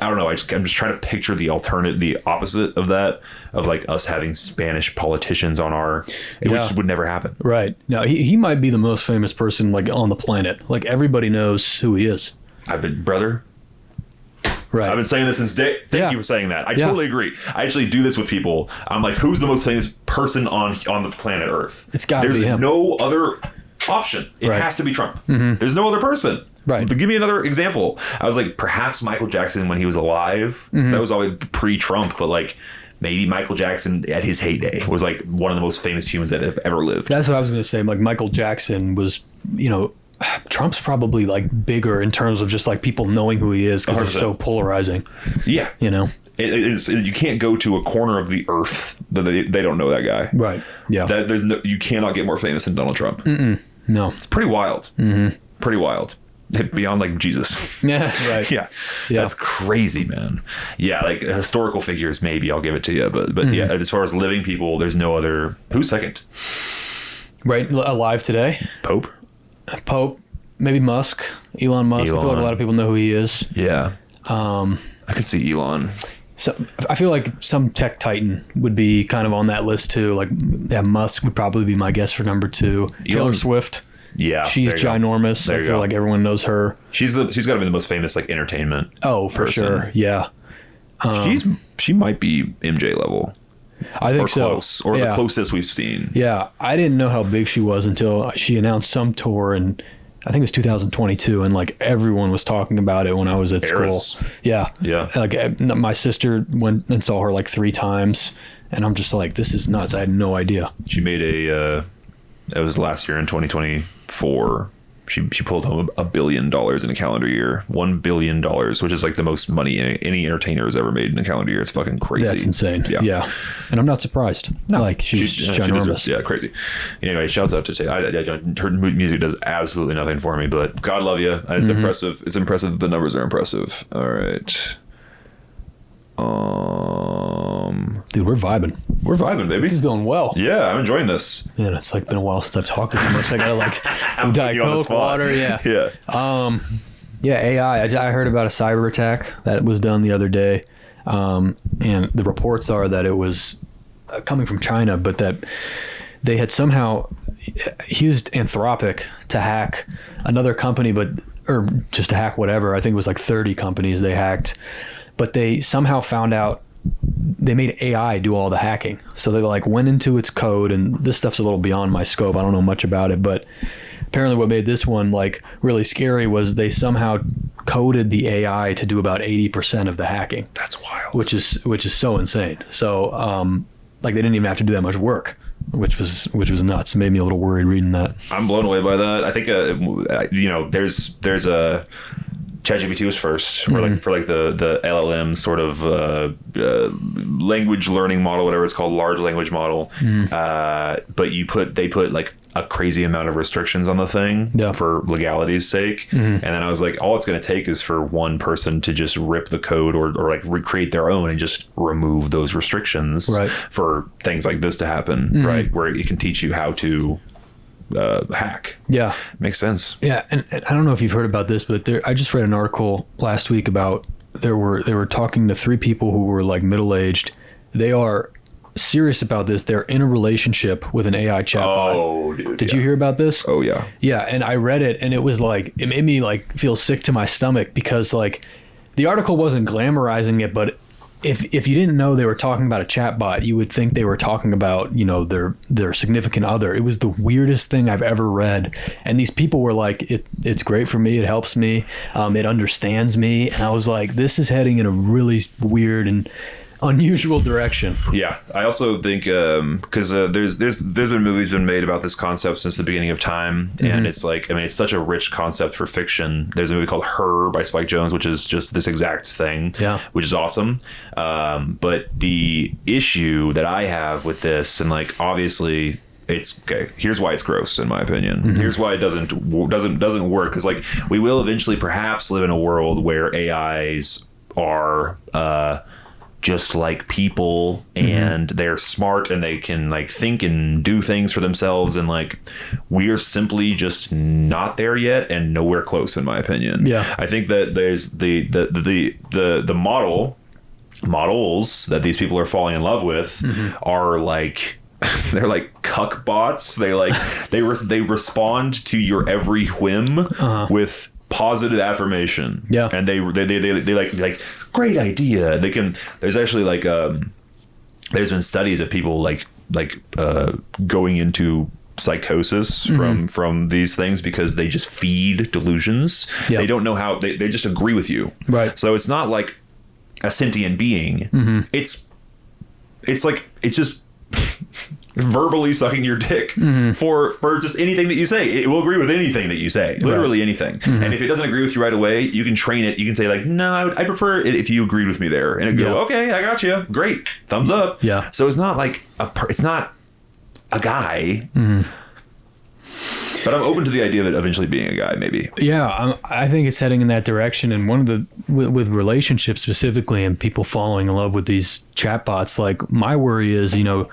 A: I don't know. I'm just trying to picture the opposite of that, of like us having Spanish politicians on which would never happen.
B: Right. Now he might be the most famous person like on the planet. Like everybody knows who he is.
A: Brother.
B: Right.
A: I've been saying this since day. Thank you for saying that. I totally agree. I actually do this with people. I'm like, who's the most famous person on the planet Earth?
B: It's got to be him.
A: There's no other option. It has to be Trump. Mm-hmm. There's no other person.
B: Right.
A: Give me another example. I was like, perhaps Michael Jackson when he was alive. Mm-hmm. That was always pre-Trump, but like maybe Michael Jackson at his heyday was like one of the most famous humans that have ever lived.
B: That's what I was going to say. Like Michael Jackson was, Trump's probably like bigger in terms of just like people knowing who he is because it's so polarizing.
A: Yeah. You can't go to a corner of the earth that they don't know that guy.
B: Right. Yeah.
A: You cannot get more famous than Donald Trump.
B: Mm-mm. No.
A: It's pretty wild.
B: Mm-hmm.
A: Pretty wild. Beyond like Jesus.
B: Yeah, right.
A: Yeah. That's crazy, man. Yeah, like historical figures, maybe I'll give it to you, but mm-hmm. Yeah, as far as living people, there's no other. Who's second?
B: Right, alive today.
A: Pope,
B: maybe Musk, Elon Musk. I feel like a lot of people know who he is.
A: Yeah. I could see Elon.
B: So I feel like some tech titan would be kind of on that list too. Like, Musk would probably be my guess for number 2. Taylor Swift.
A: Yeah,
B: she's ginormous. I feel like everyone knows her.
A: She's got to be the most famous like entertainment.
B: Oh, for sure. Yeah.
A: She might be MJ level.
B: I think so.
A: Close, or the closest we've seen.
B: Yeah, I didn't know how big she was until she announced some tour, and I think it was 2022, and like everyone was talking about it when I was at school. Yeah. Like my sister went and saw her like 3 times, and I'm just like, this is nuts. I had no idea.
A: She made it was last year in 2024. She pulled home $1 billion in a calendar year. $1 billion, which is like the most money any entertainer has ever made in a calendar year. It's fucking crazy.
B: That's insane. Yeah. And I'm not surprised. No, like she's ginormous.
A: Yeah, crazy. Anyway, shouts out to Taylor. Her music does absolutely nothing for me, but God love you. It's impressive. It's impressive that the numbers are impressive. All right.
B: Dude, we're vibing.
A: We're vibing, baby.
B: This is going well.
A: Yeah, I'm enjoying this.
B: Man, it's like been a while since I've talked as much. I gotta like Diet Coke, water. Yeah. Yeah. AI. I heard about a cyber attack that was done the other day, and the reports are that it was coming from China, but that they had somehow used Anthropic to hack another company, or just to hack whatever. I think it was like 30 companies they hacked. But they somehow found out they made AI do all the hacking. So they like went into its code, and this stuff's a little beyond my scope. I don't know much about it, but apparently what made this one like really scary was they somehow coded the AI to do about 80% of the hacking.
A: That's wild.
B: Which is so insane. So like they didn't even have to do that much work, which was nuts. It made me a little worried reading that.
A: I'm blown away by that. I think there's ChatGPT was first, or like for like the LLM sort of language learning model, whatever it's called, large language model. But they put like a crazy amount of restrictions on the thing for legality's sake. And then I was like, all it's going to take is for one person to just rip the code or like recreate their own and just remove those restrictions for things like this to happen, right? Where it can teach you how to hack. Yeah. Makes sense.
B: Yeah. And I don't know if you've heard about this, but I just read an article last week about they were talking to 3 people who were like middle-aged. They are serious about this. They're in a relationship with an AI chatbot.
A: Oh, dude.
B: Did you hear about this?
A: Oh, yeah.
B: Yeah. And I read it and it was like, it made me like feel sick to my stomach because like the article wasn't glamorizing it, but if you didn't know they were talking about a chatbot, you would think they were talking about, you know, their significant other. It was the weirdest thing I've ever read. And these people were like, it's great for me. It helps me. It understands me. And I was like, this is heading in a really weird and unusual direction.
A: Yeah, I also think because there's been movies been made about this concept since the beginning of time, and it's like, I mean, it's such a rich concept for fiction. There's a movie called Her by Spike Jonze, which is just this exact thing, which is awesome. But the issue that I have with this, and like obviously it's okay, here's why it's gross in my opinion. Here's why it doesn't work, because like we will eventually perhaps live in a world where AIs are just like people, and they're smart and they can like think and do things for themselves, and like we are simply just not there yet and nowhere close in my opinion. I think that there's the models that these people are falling in love with are like they're like cuck bots. They like they respond to your every whim with positive affirmation. And they like great idea. They can, there's actually like there's been studies of people like going into psychosis from these things because they just feed delusions. They don't know how, they just agree with you. So it's not like a sentient being. It's like, it's just verbally sucking your dick for just anything that you say. It will agree with anything that you say, literally anything. And if it doesn't agree with you right away, you can train it. You can say like, no, I prefer it if you agreed with me there, and it go, okay, I got you, great, thumbs up. So it's not like it's not a guy. But I'm open to the idea of it eventually being a guy, maybe.
B: I think it's heading in that direction. And one of the with relationships specifically, and people falling in love with these chatbots, like my worry is, you know,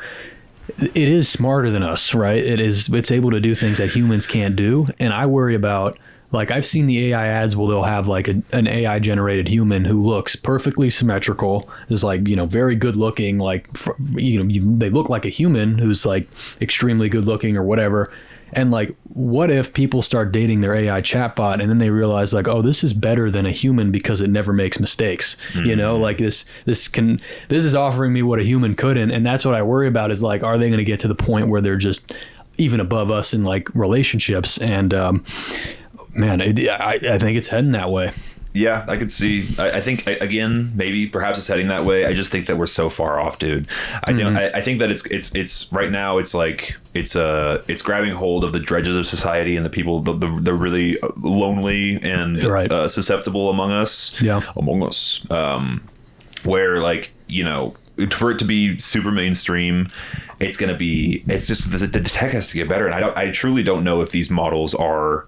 B: it is smarter than us, right? It's able to do things that humans can't do. And I worry about, like, I've seen the AI ads where they'll have like an AI generated human who looks perfectly symmetrical, is like, you know, very good looking, like, you know, they look like a human who's like extremely good looking or whatever. And like, what if people start dating their AI chatbot and then they realize like, oh, this is better than a human because it never makes mistakes. You know, like this is offering me what a human couldn't. And that's what I worry about, is like, are they going to get to the point where they're just even above us in like relationships? And man, I think it's heading that way.
A: Yeah, I could see. I think, again, maybe perhaps it's heading that way. I just think that we're so far off, dude. I think that it's right now. It's like it's grabbing hold of the dredges of society and the people, the really lonely and susceptible among us. Where, like, you know, for it to be super mainstream, it's just the tech has to get better. And I truly don't know if these models are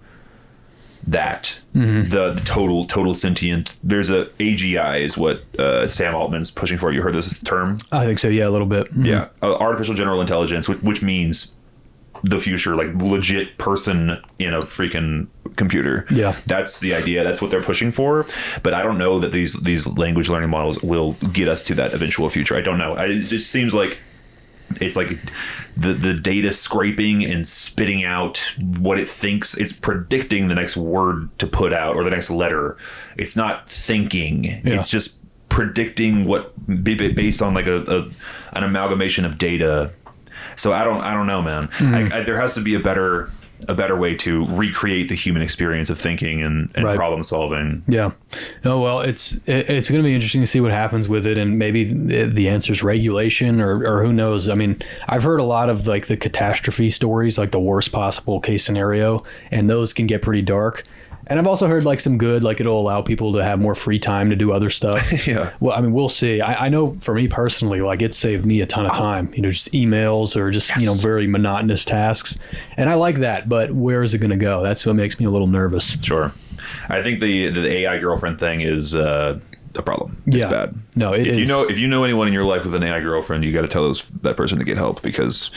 A: that the total sentient. There's a AGI is what Sam Altman's pushing for. You heard this term?
B: I think so, yeah, a little bit.
A: Artificial general intelligence, which means the future, like legit person in a freaking computer. That's the idea. That's what they're pushing for. But I don't know that these language learning models will get us to that eventual future. I don't know. It just seems like it's like the data scraping and spitting out what it thinks. It's predicting the next word to put out or the next letter. It's not thinking. It's just predicting what, based on like an amalgamation of data. So I don't know, man. There has to be a better way to recreate the human experience of thinking and problem solving.
B: Oh, well, it's going to be interesting to see what happens with it, and maybe the answer is regulation or who knows. I mean, I've heard a lot of like the catastrophe stories, like the worst possible case scenario, and those can get pretty dark. And I've also heard like some good, like it'll allow people to have more free time to do other stuff.
A: Yeah.
B: Well, I mean, we'll see. I know for me personally, like it saved me a ton of time, you know, just emails or just, you know, very monotonous tasks. And I like that, but where is it going to go? That's what makes me a little nervous.
A: Sure. I think the AI girlfriend thing is a problem. It's bad.
B: No, it is.
A: If you know anyone in your life with an AI girlfriend, you got to tell that person to get help, because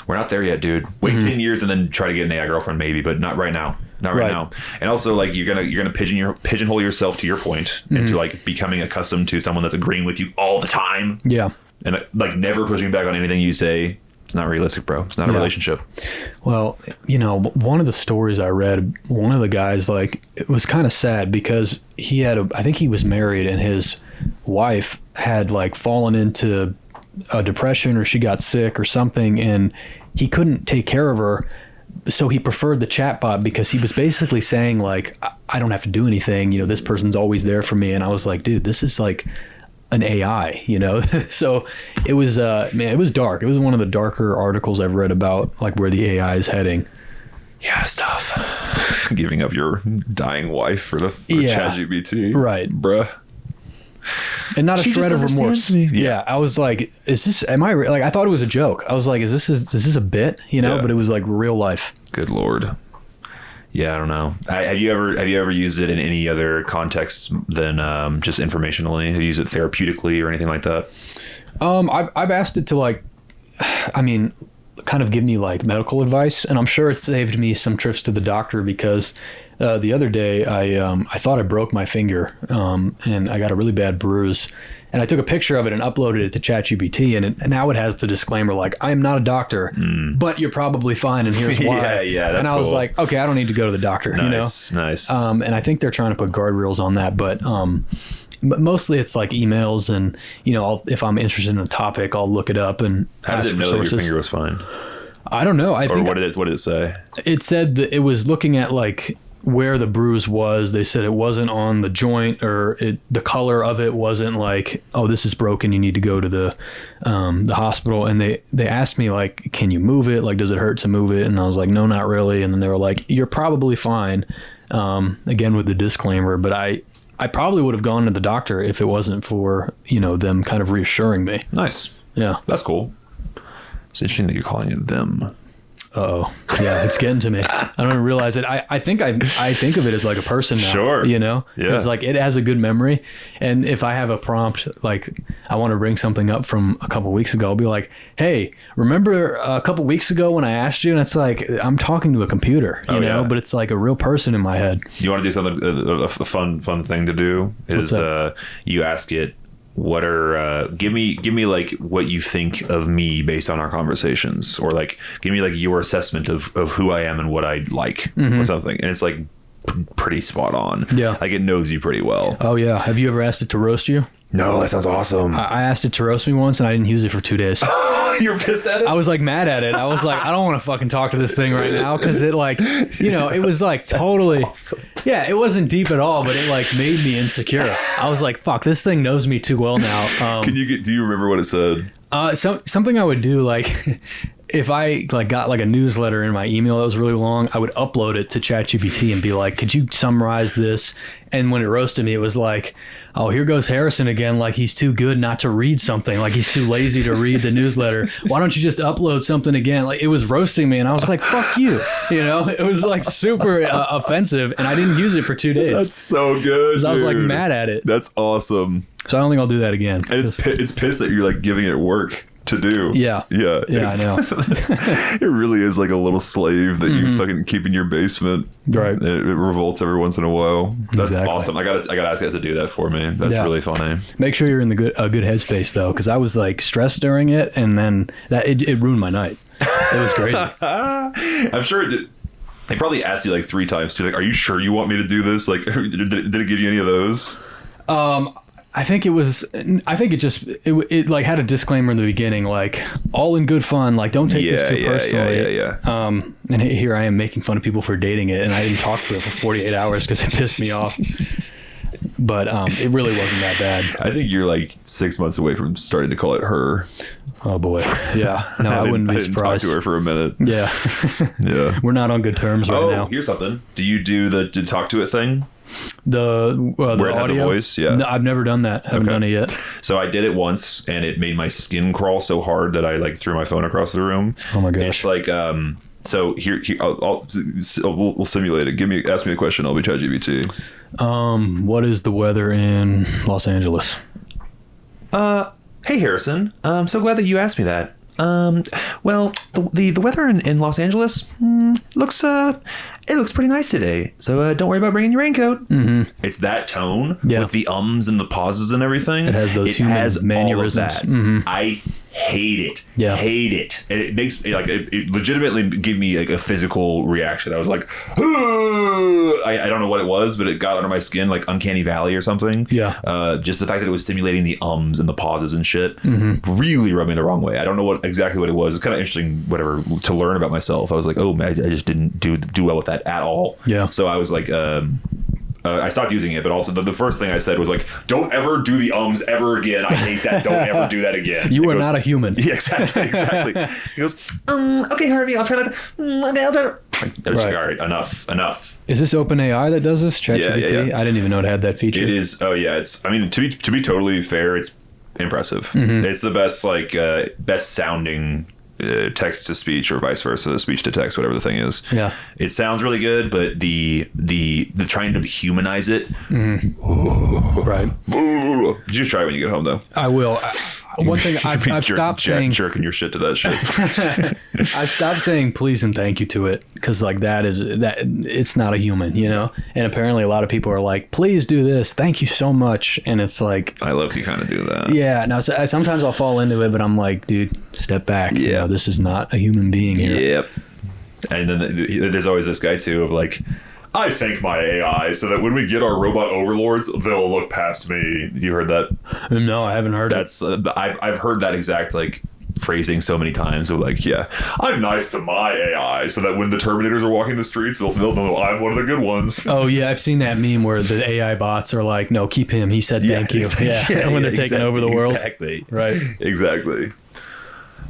A: we're not there yet, dude. Wait 10 years and then try to get an AI girlfriend, maybe, but not right now. Not right now. And also, like, you're gonna pigeonhole yourself, to your point, into like becoming accustomed to someone that's agreeing with you all the time.
B: Yeah.
A: And like never pushing back on anything you say. It's not realistic, bro. It's not a relationship.
B: Well, you know, one of the stories I read, one of the guys, like, it was kind of sad because he had I think he was married, and his wife had like fallen into a depression, or she got sick or something, and he couldn't take care of her. So he preferred the chatbot because he was basically saying like, I don't have to do anything. You know, this person's always there for me. And I was like, dude, this is like an AI, you know? So it was, man, it was dark. It was one of the darker articles I've read about like where the AI is heading.
A: Yeah, stuff. Giving up your dying wife for ChatGPT.
B: Right.
A: Bruh.
B: And not a shred of remorse. Yeah. I was like, like, I thought it was a joke. I was like, is this a bit, you know? But it was like real life.
A: Good Lord. Yeah, I don't know. Have you ever used it in any other context than just informationally? Have you used it therapeutically or anything like that?
B: I've asked it to like, I mean, kind of give me like medical advice, and I'm sure it saved me some trips to the doctor, because the other day I thought I broke my finger, and I got a really bad bruise. And I took a picture of it and uploaded it to ChatGPT, and now it has the disclaimer like, I am not a doctor, but you're probably fine, and here's why.
A: Yeah, that's
B: and I was like, okay, I don't need to go to the doctor, you know?
A: Nice.
B: And I think they're trying to put guardrails on that, but mostly it's like emails, and, you know, if I'm interested in a topic, I'll look it up and
A: how did it know that your finger was fine?
B: I don't know.
A: What did it say?
B: It said that it was looking at like where the bruise was. They said it wasn't on the joint, or the color of it wasn't like, oh, this is broken, you need to go to the hospital. And they asked me like, can you move it? Like, does it hurt to move it? And I was like, no, not really. And then they were like, you're probably fine. Again, with the disclaimer, but I probably would have gone to the doctor if it wasn't for, you know, them kind of reassuring me.
A: Nice.
B: Yeah.
A: That's cool. It's interesting that you're calling it them.
B: Uh-oh. Yeah, it's getting to me. I don't even realize it. I think of it as like a person now.
A: Sure.
B: You know?
A: Yeah.
B: Because like it has a good memory. And if I have a prompt, like I want to bring something up from a couple weeks ago, I'll be like, hey, remember a couple weeks ago when I asked you? And it's like, I'm talking to a computer, you know? But it's like a real person in my head.
A: You want to do something, a fun thing to do is you ask it, what are give me like what you think of me based on our conversations, or like give me like your assessment of who I am and what I like, or something. And it's like pretty spot on.
B: Yeah,
A: like it knows you pretty well.
B: Oh yeah. Have you ever asked it to roast you?
A: No, that sounds awesome.
B: I asked it to roast me once, and I didn't use it for 2 days.
A: You're pissed at it?
B: I was like mad at it. I was like, I don't want to fucking talk to this thing right now, because it like, you know, it was like totally, awesome. Yeah, it wasn't deep at all, but it like made me insecure. I was like, fuck, this thing knows me too well now.
A: Do you remember what it said?
B: Something I would do, like if I like got like a newsletter in my email that was really long, I would upload it to ChatGPT and be like, could you summarize this? And when it roasted me, it was like, oh, here goes Harrison again. Like he's too good not to read something. Like he's too lazy to read the newsletter. Why don't you just upload something again? Like it was roasting me, and I was like, fuck you. You know, it was like super offensive, and I didn't use it for 2 days.
A: That's so good, dude.
B: I was like mad at it.
A: That's awesome.
B: So I don't think I'll do that again.
A: And it's pissed that you're like giving it work to do.
B: Yeah, I know.
A: It really is like a little slave that you fucking keep in your basement.
B: Right.
A: And it revolts every once in a while. That's
B: exactly.
A: awesome. I gotta ask it to do that for me. That's really funny.
B: Make sure you're in a good headspace though, because I was like stressed during it, and then it ruined my night. It was crazy.
A: I'm sure it did. They probably asked you like 3 times too. Like, are you sure you want me to do this? Like, did it give you any of those?
B: I think it like had a disclaimer in the beginning, like all in good fun, like don't take this too personally.
A: Yeah.
B: And here I am making fun of people for dating it, and I didn't talk to it for 48 hours because it pissed me off. but it really wasn't that bad.
A: I think you're like 6 months away from starting to call it her.
B: Oh boy. Yeah. No, I wouldn't be surprised.
A: Talk to her for a minute.
B: Yeah.
A: Yeah.
B: We're not on good terms right now.
A: Here's something. Do you do the talk to it thing?
B: The
A: where it has
B: audio?
A: a voice? Yeah.
B: No, I've never done that. Haven't done it yet.
A: So I did it once, and it made my skin crawl so hard that I like threw my phone across the room.
B: Oh my gosh.
A: It's like so here we'll simulate it. Ask me a question. I'll be ChatGPT.
B: What is the weather in Los Angeles?
A: Hey Harrison, I'm so glad that you asked me that. Well, the weather in Los Angeles looks pretty nice today. So don't worry about bringing your raincoat. Mm-hmm. It's that tone with the ums and the pauses and everything.
B: It has those human mannerisms.
A: All of that. Mm-hmm. I hate it.
B: Yeah.
A: Hate it. And it makes it legitimately give me like a physical reaction. I was like, I don't know what it was, but it got under my skin, like uncanny valley or something.
B: Yeah.
A: Just the fact that it was stimulating the ums and the pauses and shit really rubbed me the wrong way. I don't know exactly what it was. It's kind of interesting, whatever, to learn about myself. I was like, oh man, I just didn't do well with that at all.
B: Yeah.
A: So I was like, I stopped using it, but also the first thing I said was like, don't ever do the ums ever again. I hate that. Don't ever do that again.
B: You are not a human.
A: Yeah, exactly. He goes, okay, Harvey, I'll try not to. Okay, I'll try to. I was like, all right, enough.
B: Is this OpenAI that does this? ChatGPT?
A: Yeah.
B: I didn't even know it had that feature.
A: It is. Oh yeah, it's. I mean, to be totally fair, it's impressive. Mm-hmm. It's the best best sounding text to speech or vice versa, speech to text, whatever the thing is.
B: Yeah,
A: it sounds really good, but the trying to humanize it.
B: Right.
A: Just try it when you get home, though.
B: I will. One thing I've stopped saying,
A: jerking your shit to that shit.
B: I've stopped saying please and thank you to it because like that it's not a human, you know. And apparently a lot of people are like, please do this, thank you so much, and it's like
A: I love you kind of do that.
B: Yeah. Now sometimes I'll fall into it, but I'm like, dude, step back. Yeah. You know, this is not a human being here.
A: Yep. And then there's always this guy too of like, I thank my AI so that when we get our robot overlords, they'll look past me. You heard that?
B: No, I haven't heard
A: it. I've heard that exact like phrasing so many times of like, yeah, I'm nice to my AI so that when the Terminators are walking the streets, they'll know I'm one of the good ones.
B: Oh yeah, I've seen that meme where the AI bots are like, no, keep him. He said thank you. Yeah, when they're taking over the world.
A: Exactly.
B: Right.
A: Exactly.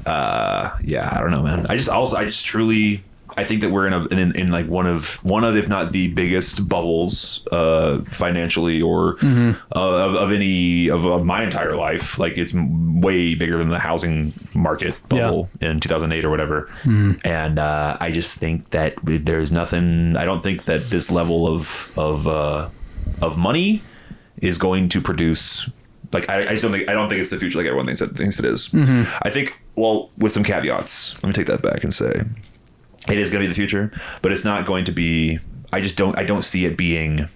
A: Yeah, I don't know, man. I just truly. I think that we're in like one of if not the biggest bubbles financially or of my entire life. Like it's way bigger than the housing market bubble in 2008 or whatever. And I just think that there's nothing. I don't think that this level of money is going to produce. Like I don't think it's the future like everyone thinks it is. I think, well, with some caveats. Let me take that back and say. It is going to be the future, but it's not going to be. I don't see it being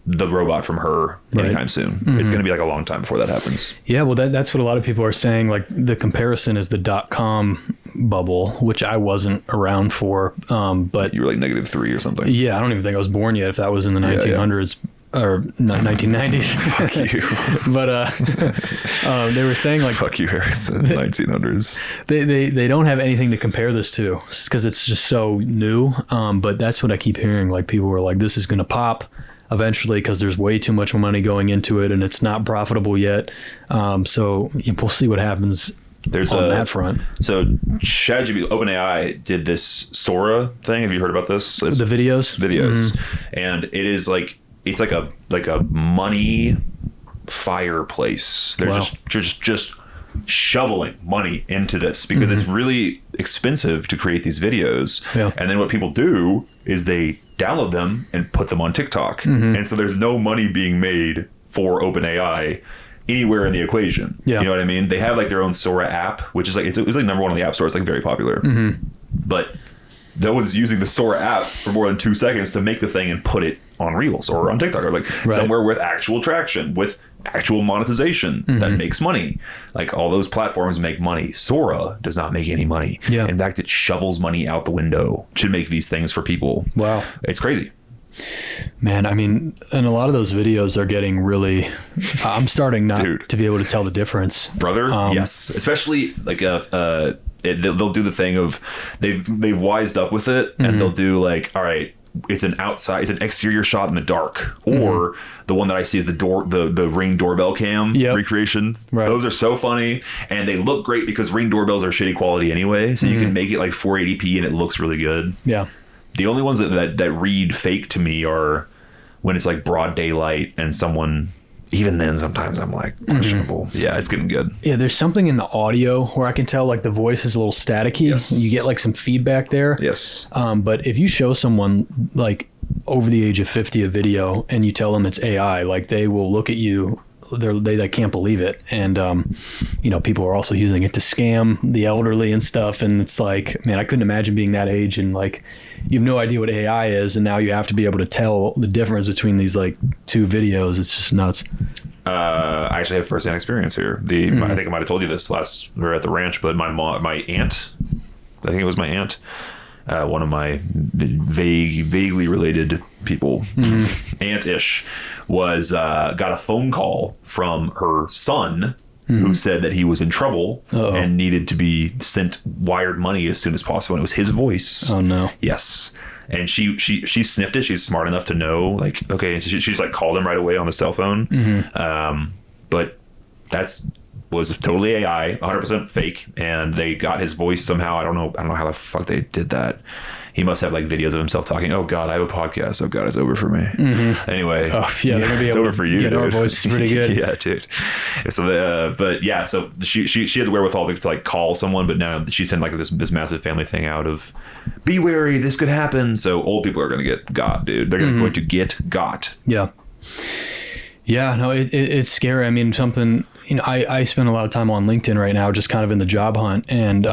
A: the robot from Her anytime soon. It's going to be like a long time before that happens.
B: Yeah, well, that's what a lot of people are saying. Like the comparison is the .com bubble, which I wasn't around for. But
A: you were like -3 or something.
B: Yeah, I don't even think I was born yet. If that was in the 1900s. Or not 1990s.
A: Fuck you.
B: But they were saying like,
A: fuck you, Harrison. 1900s.
B: They don't have anything to compare this to because it's just so new. But that's what I keep hearing. Like people were like, this is going to pop eventually because there's way too much money going into it and it's not profitable yet. So we'll see what happens. There's on that front.
A: So ChatGPT, OpenAI did this Sora thing. Have you heard about this?
B: The videos,
A: and it is like. It's like a money fireplace. They're just shoveling money into this because it's really expensive to create these videos. Yeah. And then what people do is they download them and put them on TikTok. And so there's no money being made for OpenAI anywhere in the equation. Yeah. You know what I mean? They have like their own Sora app, which is like it's like number 1 on the App Store. It's like very popular. But no one's using the Sora app for more than 2 seconds to make the thing and put it on Reels or on TikTok or like somewhere with actual traction, with actual monetization that makes money. Like all those platforms make money. Sora does not make any money. Yeah. In fact, it shovels money out the window to make these things for people. Wow. It's crazy.
B: Man, I mean, and a lot of those videos are getting really, I'm starting not to be able to tell the difference.
A: Brother, yes. Especially like they'll do the thing of they've wised up with it and they'll do like, all right, it's an exterior shot in the dark, or the one that I see is the Ring doorbell cam recreation.
B: Right.
A: Those are so funny, and they look great because Ring doorbells are shitty quality anyway, so you can make it like 480p and it looks really good.
B: Yeah.
A: The only ones that read fake to me are when it's like broad daylight and someone. Even then, sometimes I'm like, questionable. Yeah, it's getting good.
B: Yeah, there's something in the audio where I can tell like the voice is a little staticky.
A: Yes.
B: You get like some feedback there.
A: Yes.
B: But if you show someone like over the age of 50 a video and you tell them it's AI, like they will look at you. They can't believe it. And, people are also using it to scam the elderly and stuff. And it's like, man, I couldn't imagine being that age and like, you have no idea what AI is. And now you have to be able to tell the difference between these like two videos. It's just nuts.
A: I actually have firsthand experience here. I think I might have told you this we were at the ranch, but my aunt, I think it was my aunt, one of my vaguely related people, aunt-ish, was got a phone call from her son who said that he was in trouble and needed to be sent wired money as soon as possible. And it was his voice.
B: Oh no.
A: Yes. And she sniffed it. She's smart enough to know, like, okay, she's like called him right away on the cell phone. But was totally AI, 100% fake, and they got his voice somehow. I don't know how the fuck they did that. He must have like videos of himself talking. Oh God, I have a podcast. Oh God, it's over for me. Anyway,
B: they're gonna be
A: it's
B: able
A: over for you.
B: Get
A: dude.
B: our voice pretty good.
A: Yeah, dude. So, so she had the wherewithal to like call someone, but now she sent like this massive family thing out of, be wary, this could happen. So old people are gonna get got, dude. They're going to get got.
B: Yeah. Yeah, no, it's scary. I mean, I spend a lot of time on LinkedIn right now, just kind of in the job hunt, and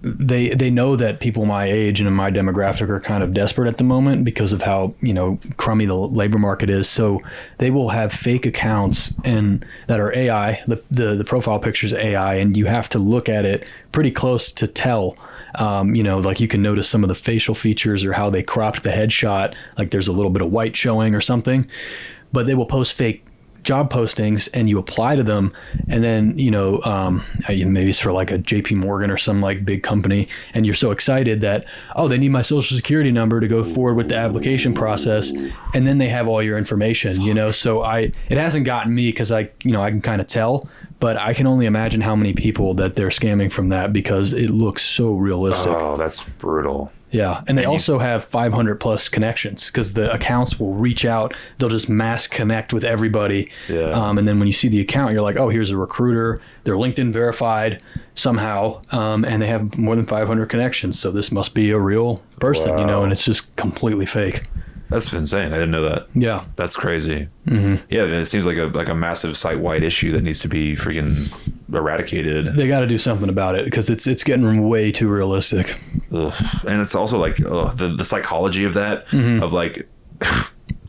B: they know that people my age and in my demographic are kind of desperate at the moment because of how, crummy the labor market is. So they will have fake accounts and that are AI, the profile picture's AI, and you have to look at it pretty close to tell. Like you can notice some of the facial features or how they cropped the headshot, like there's a little bit of white showing or something. But they will post fake job postings and you apply to them. And then, maybe it's for like a JP Morgan or some like big company. And you're so excited that, they need my social security number to go forward with the application process. And then they have all your information, so it hasn't gotten me because I can kind of tell, but I can only imagine how many people that they're scamming from that because it looks so realistic.
A: Oh, that's brutal.
B: Yeah, and they also have 500 plus connections because the accounts will reach out. They'll just mass connect with everybody. Yeah. And then when you see the account, you're like, oh, here's a recruiter. They're LinkedIn verified somehow, and they have more than 500 connections. So this must be a real person, and it's just completely fake.
A: That's insane. I didn't know that.
B: Yeah.
A: That's crazy. Yeah, it seems like a massive site-wide issue that needs to be freaking eradicated.
B: They got to do something about it because it's getting way too realistic.
A: Ugh. And it's also like the psychology of that, of like,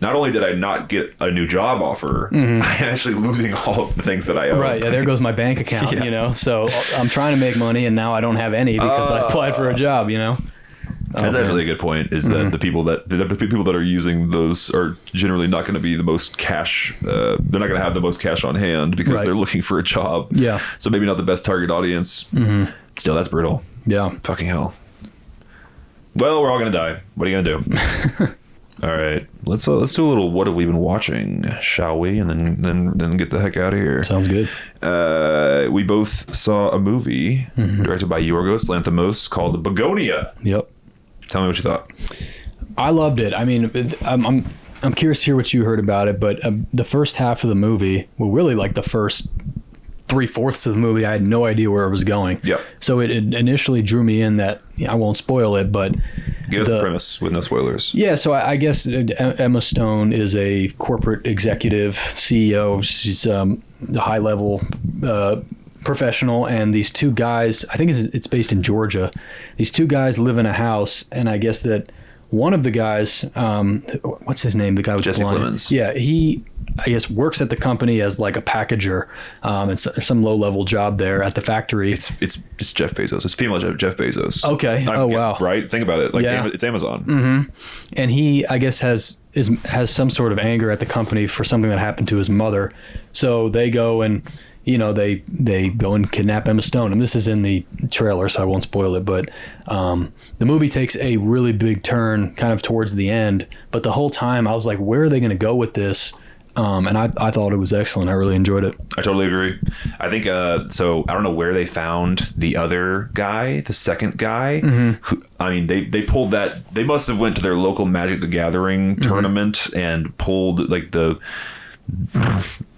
A: not only did I not get a new job offer, I'm actually losing all of the things that I owe.
B: Right. Yeah, there goes my bank account, So I'm trying to make money and now I don't have any because I applied for a job,
A: That's actually a good point. Is that the people that are using those are generally not going to be the most cash. They're not going to have the most cash on hand because they're looking for a job.
B: Yeah.
A: So maybe not the best target audience. Still, that's brutal.
B: Yeah.
A: Fucking hell. Well, we're all going to die. What are you going to do? All right. Let's do a little. What have we been watching? Shall we? And then get the heck out of here.
B: Sounds good.
A: We both saw a movie directed by Yorgos Lanthimos called Bugonia.
B: Yep.
A: Tell me what you thought.
B: I loved it. I mean, I'm curious to hear what you heard about it, but the first half of the movie, well, really like the first 3/4 of the movie, I had no idea where it was going.
A: Yeah.
B: So it initially drew me in that, I won't spoil it, but...
A: Give us the premise with no spoilers.
B: Yeah, so I guess Emma Stone is a corporate executive CEO. She's a high-level professional, and these two guys, I think it's based in Georgia, these two guys live in a house, and I guess that one of the guys, what's his name, the guy with
A: Jesse
B: blonde,
A: Plemons.
B: yeah, he I guess works at the company as like a packager. It's some low-level job there at the factory.
A: It's Jeff Bezos. It's female Jeff Bezos.
B: Okay. Wow.
A: Right. Think about it. Like,
B: yeah.
A: It's Amazon.
B: And he, I guess, has some sort of anger at the company for something that happened to his mother. So they go and they go and kidnap Emma Stone, and this is in the trailer, so I won't spoil it. But the movie takes a really big turn, kind of towards the end. But the whole time, I was like, where are they going to go with this? And I thought it was excellent. I really enjoyed it.
A: I totally agree. I think so. I don't know where they found the other guy, the second guy. Who, I mean, they pulled that. They must have went to their local Magic the Gathering tournament and pulled like the.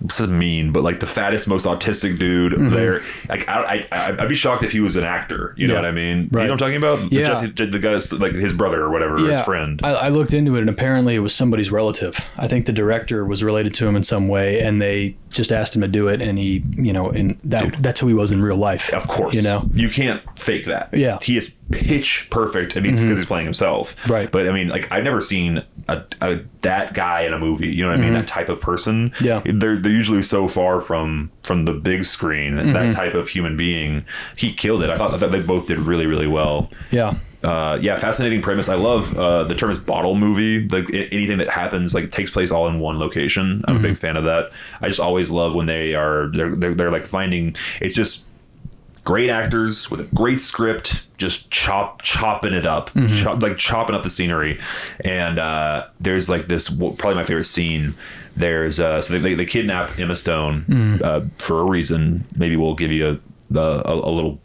A: What's it mean? But like the fattest, most autistic dude there. Like I'd be shocked if he was an actor. You know what I mean?
B: Right.
A: You know what I'm talking about?
B: Yeah.
A: The guy's like his brother or whatever, or his friend.
B: I looked into it, and apparently it was somebody's relative. I think the director was related to him in some way, and they just asked him to do it, and he, and that's who he was in real life.
A: Of course. You can't fake that.
B: Yeah.
A: He is pitch perfect, and he's because he's playing himself.
B: Right.
A: But I mean, like I've never seen that guy in a movie. You know what I mean? That type of person.
B: Yeah.
A: They're usually so far from the big screen. That type of human being. He killed it. I thought that they both did really, really well.
B: Yeah.
A: Fascinating premise. I love the term is bottle movie. Like anything that happens, like takes place all in one location. I'm a big fan of that. I just always love when they're like finding. It's just great actors with a great script, just chopping it up, chopping up the scenery. And there's like this probably my favorite scene. There's so they kidnap Emma Stone for a reason. Maybe we'll give you a little.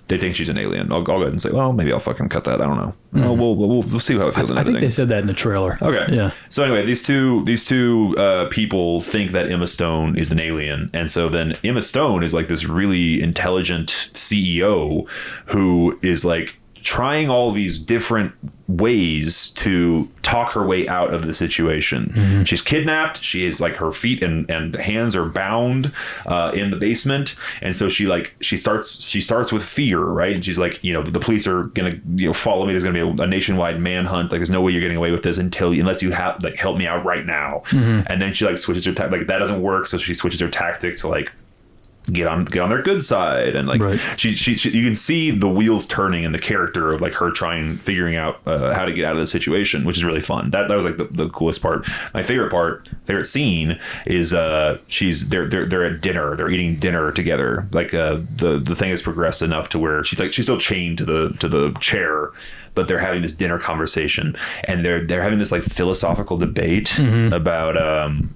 A: They think she's an alien. I'll go ahead and say, well, maybe I'll fucking cut that. I don't know. We'll see how it feels.
B: I think they said that in the trailer.
A: Okay.
B: Yeah.
A: So anyway, these two people think that Emma Stone is an alien, and so then Emma Stone is like this really intelligent CEO who is like trying all these different ways to talk her way out of the situation. She's kidnapped. She is like her feet and hands are bound in the basement, and so she starts with fear, right? And she's like, the police are gonna follow me. There's gonna be a nationwide manhunt. Like there's no way you're getting away with this unless you have like help me out right now. And then she like switches her like that doesn't work, so she switches her tactic to like get on their good side, and like she you can see the wheels turning in the character of like her figuring out how to get out of the situation, which is really fun. That was like the coolest part. My favorite scene is they're at dinner, they're eating dinner together. Like the thing has progressed enough to where she's still chained to the chair, but they're having this dinner conversation, and they're having this like philosophical debate about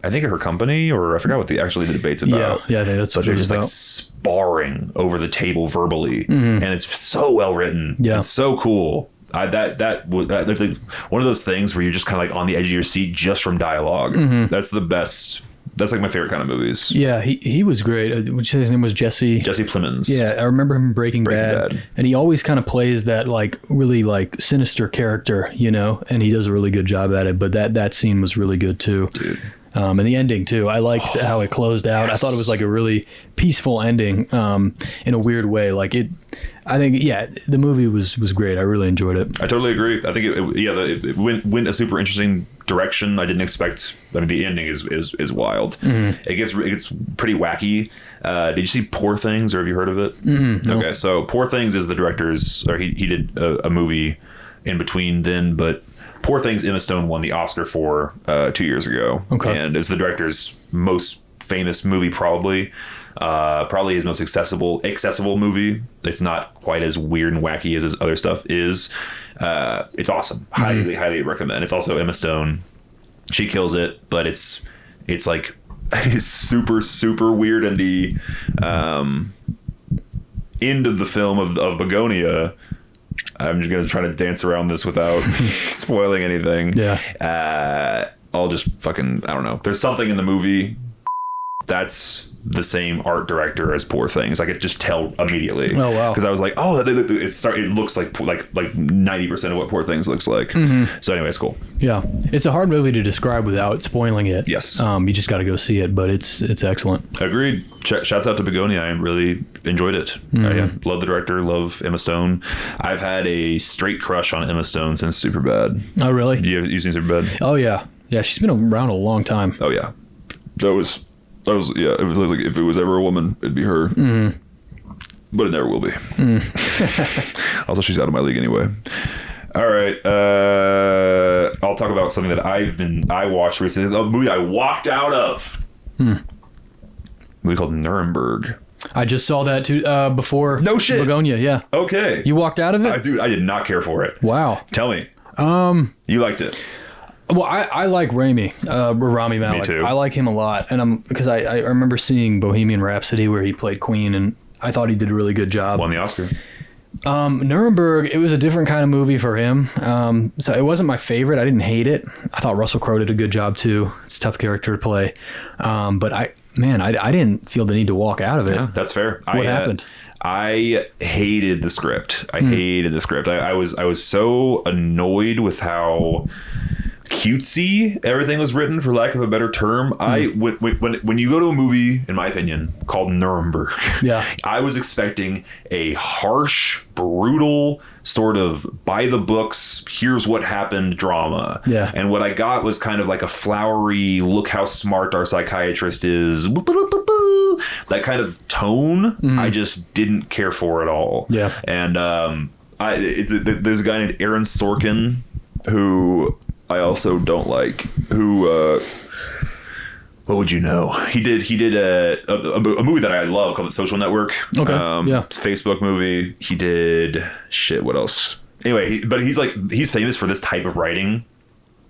A: I think her company, or I forgot what the debate's about.
B: Yeah, I think that's what
A: they're just
B: about.
A: like sparring over the table verbally, and it's so well written.
B: Yeah,
A: it's so cool. That one of those things where you're just kind of like on the edge of your seat just from dialogue. That's the best. That's like my favorite kind of movies. Yeah,
B: he was great. His name was Jesse
A: Plemons.
B: Yeah, I remember him in Breaking Bad, and he always kind of plays that like really like sinister character, and he does a really good job at it. But that scene was really good too. Dude. And the ending too. I liked how it closed out. Yes. I thought it was like a really peaceful ending, in a weird way. Like I think the movie was great. I really enjoyed it.
A: I totally agree. I think it went a super interesting direction. I didn't expect. I mean, the ending is wild. It gets pretty wacky. Did you see Poor Things, or have you heard of it?
B: No.
A: Okay, so Poor Things is the director's, or he did a movie in between then, but Poor Things Emma Stone won the Oscar for 2 years ago. Okay. And it's the director's most famous movie, probably his most accessible movie. It's not quite as weird and wacky as his other stuff is. It's awesome. Highly recommend. It's also Emma Stone. She kills it, but it's like it's super, super weird. And the end of the film of Bugonia, I'm just going to try to dance around this without spoiling anything.
B: Yeah.
A: I'll just fucking, I don't know. There's something in the movie that's the same art director as Poor Things. I could just tell immediately. Oh, wow. Because I was like, it looks like 90% of what Poor Things looks like. So anyway, it's cool.
B: Yeah. It's a hard movie to describe without spoiling it.
A: Yes.
B: You just got to go see it, but it's excellent.
A: Agreed. Shouts out to Bugonia. I really enjoyed it. Love the director. Love Emma Stone. I've had a straight crush on Emma Stone since Superbad.
B: Oh, really?
A: You seen Superbad?
B: Oh, yeah. Yeah, she's been around a long time.
A: Oh, yeah. It was like, if it was ever a woman, it'd be her. But it never will be. Also, she's out of my league anyway. All right. I'll talk about something that I watched recently. A movie I walked out of. movie called Nuremberg.
B: I just saw that too before.
A: No shit.
B: Bugonia, yeah.
A: Okay.
B: You walked out of it?
A: I did not care for it.
B: Wow.
A: Tell me. You liked it.
B: Well, I like Rami Malek.
A: Me too.
B: I like him a lot, and because I remember seeing Bohemian Rhapsody where he played Queen, and I thought he did a really good job.
A: Won the Oscar.
B: Nuremberg, it was a different kind of movie for him. So it wasn't my favorite. I didn't hate it. I thought Russell Crowe did a good job too. It's a tough character to play. But I didn't feel the need to walk out of it.
A: Yeah, that's fair.
B: What happened?
A: I hated the script. I was so annoyed with how cutesy everything was written, for lack of a better term. When you go to a movie, in my opinion, called Nuremberg, I was expecting a harsh, brutal, sort of by the books, here's what happened drama.
B: Yeah.
A: And what I got was kind of like a flowery, look how smart our psychiatrist is, that kind of tone. I just didn't care for at all.
B: Yeah.
A: And there's a guy named Aaron Sorkin who I also don't like, who what would you know? He did a movie that I love called The Social Network.
B: Okay.
A: It's a Facebook movie. He did what else? Anyway, but he's famous for this type of writing,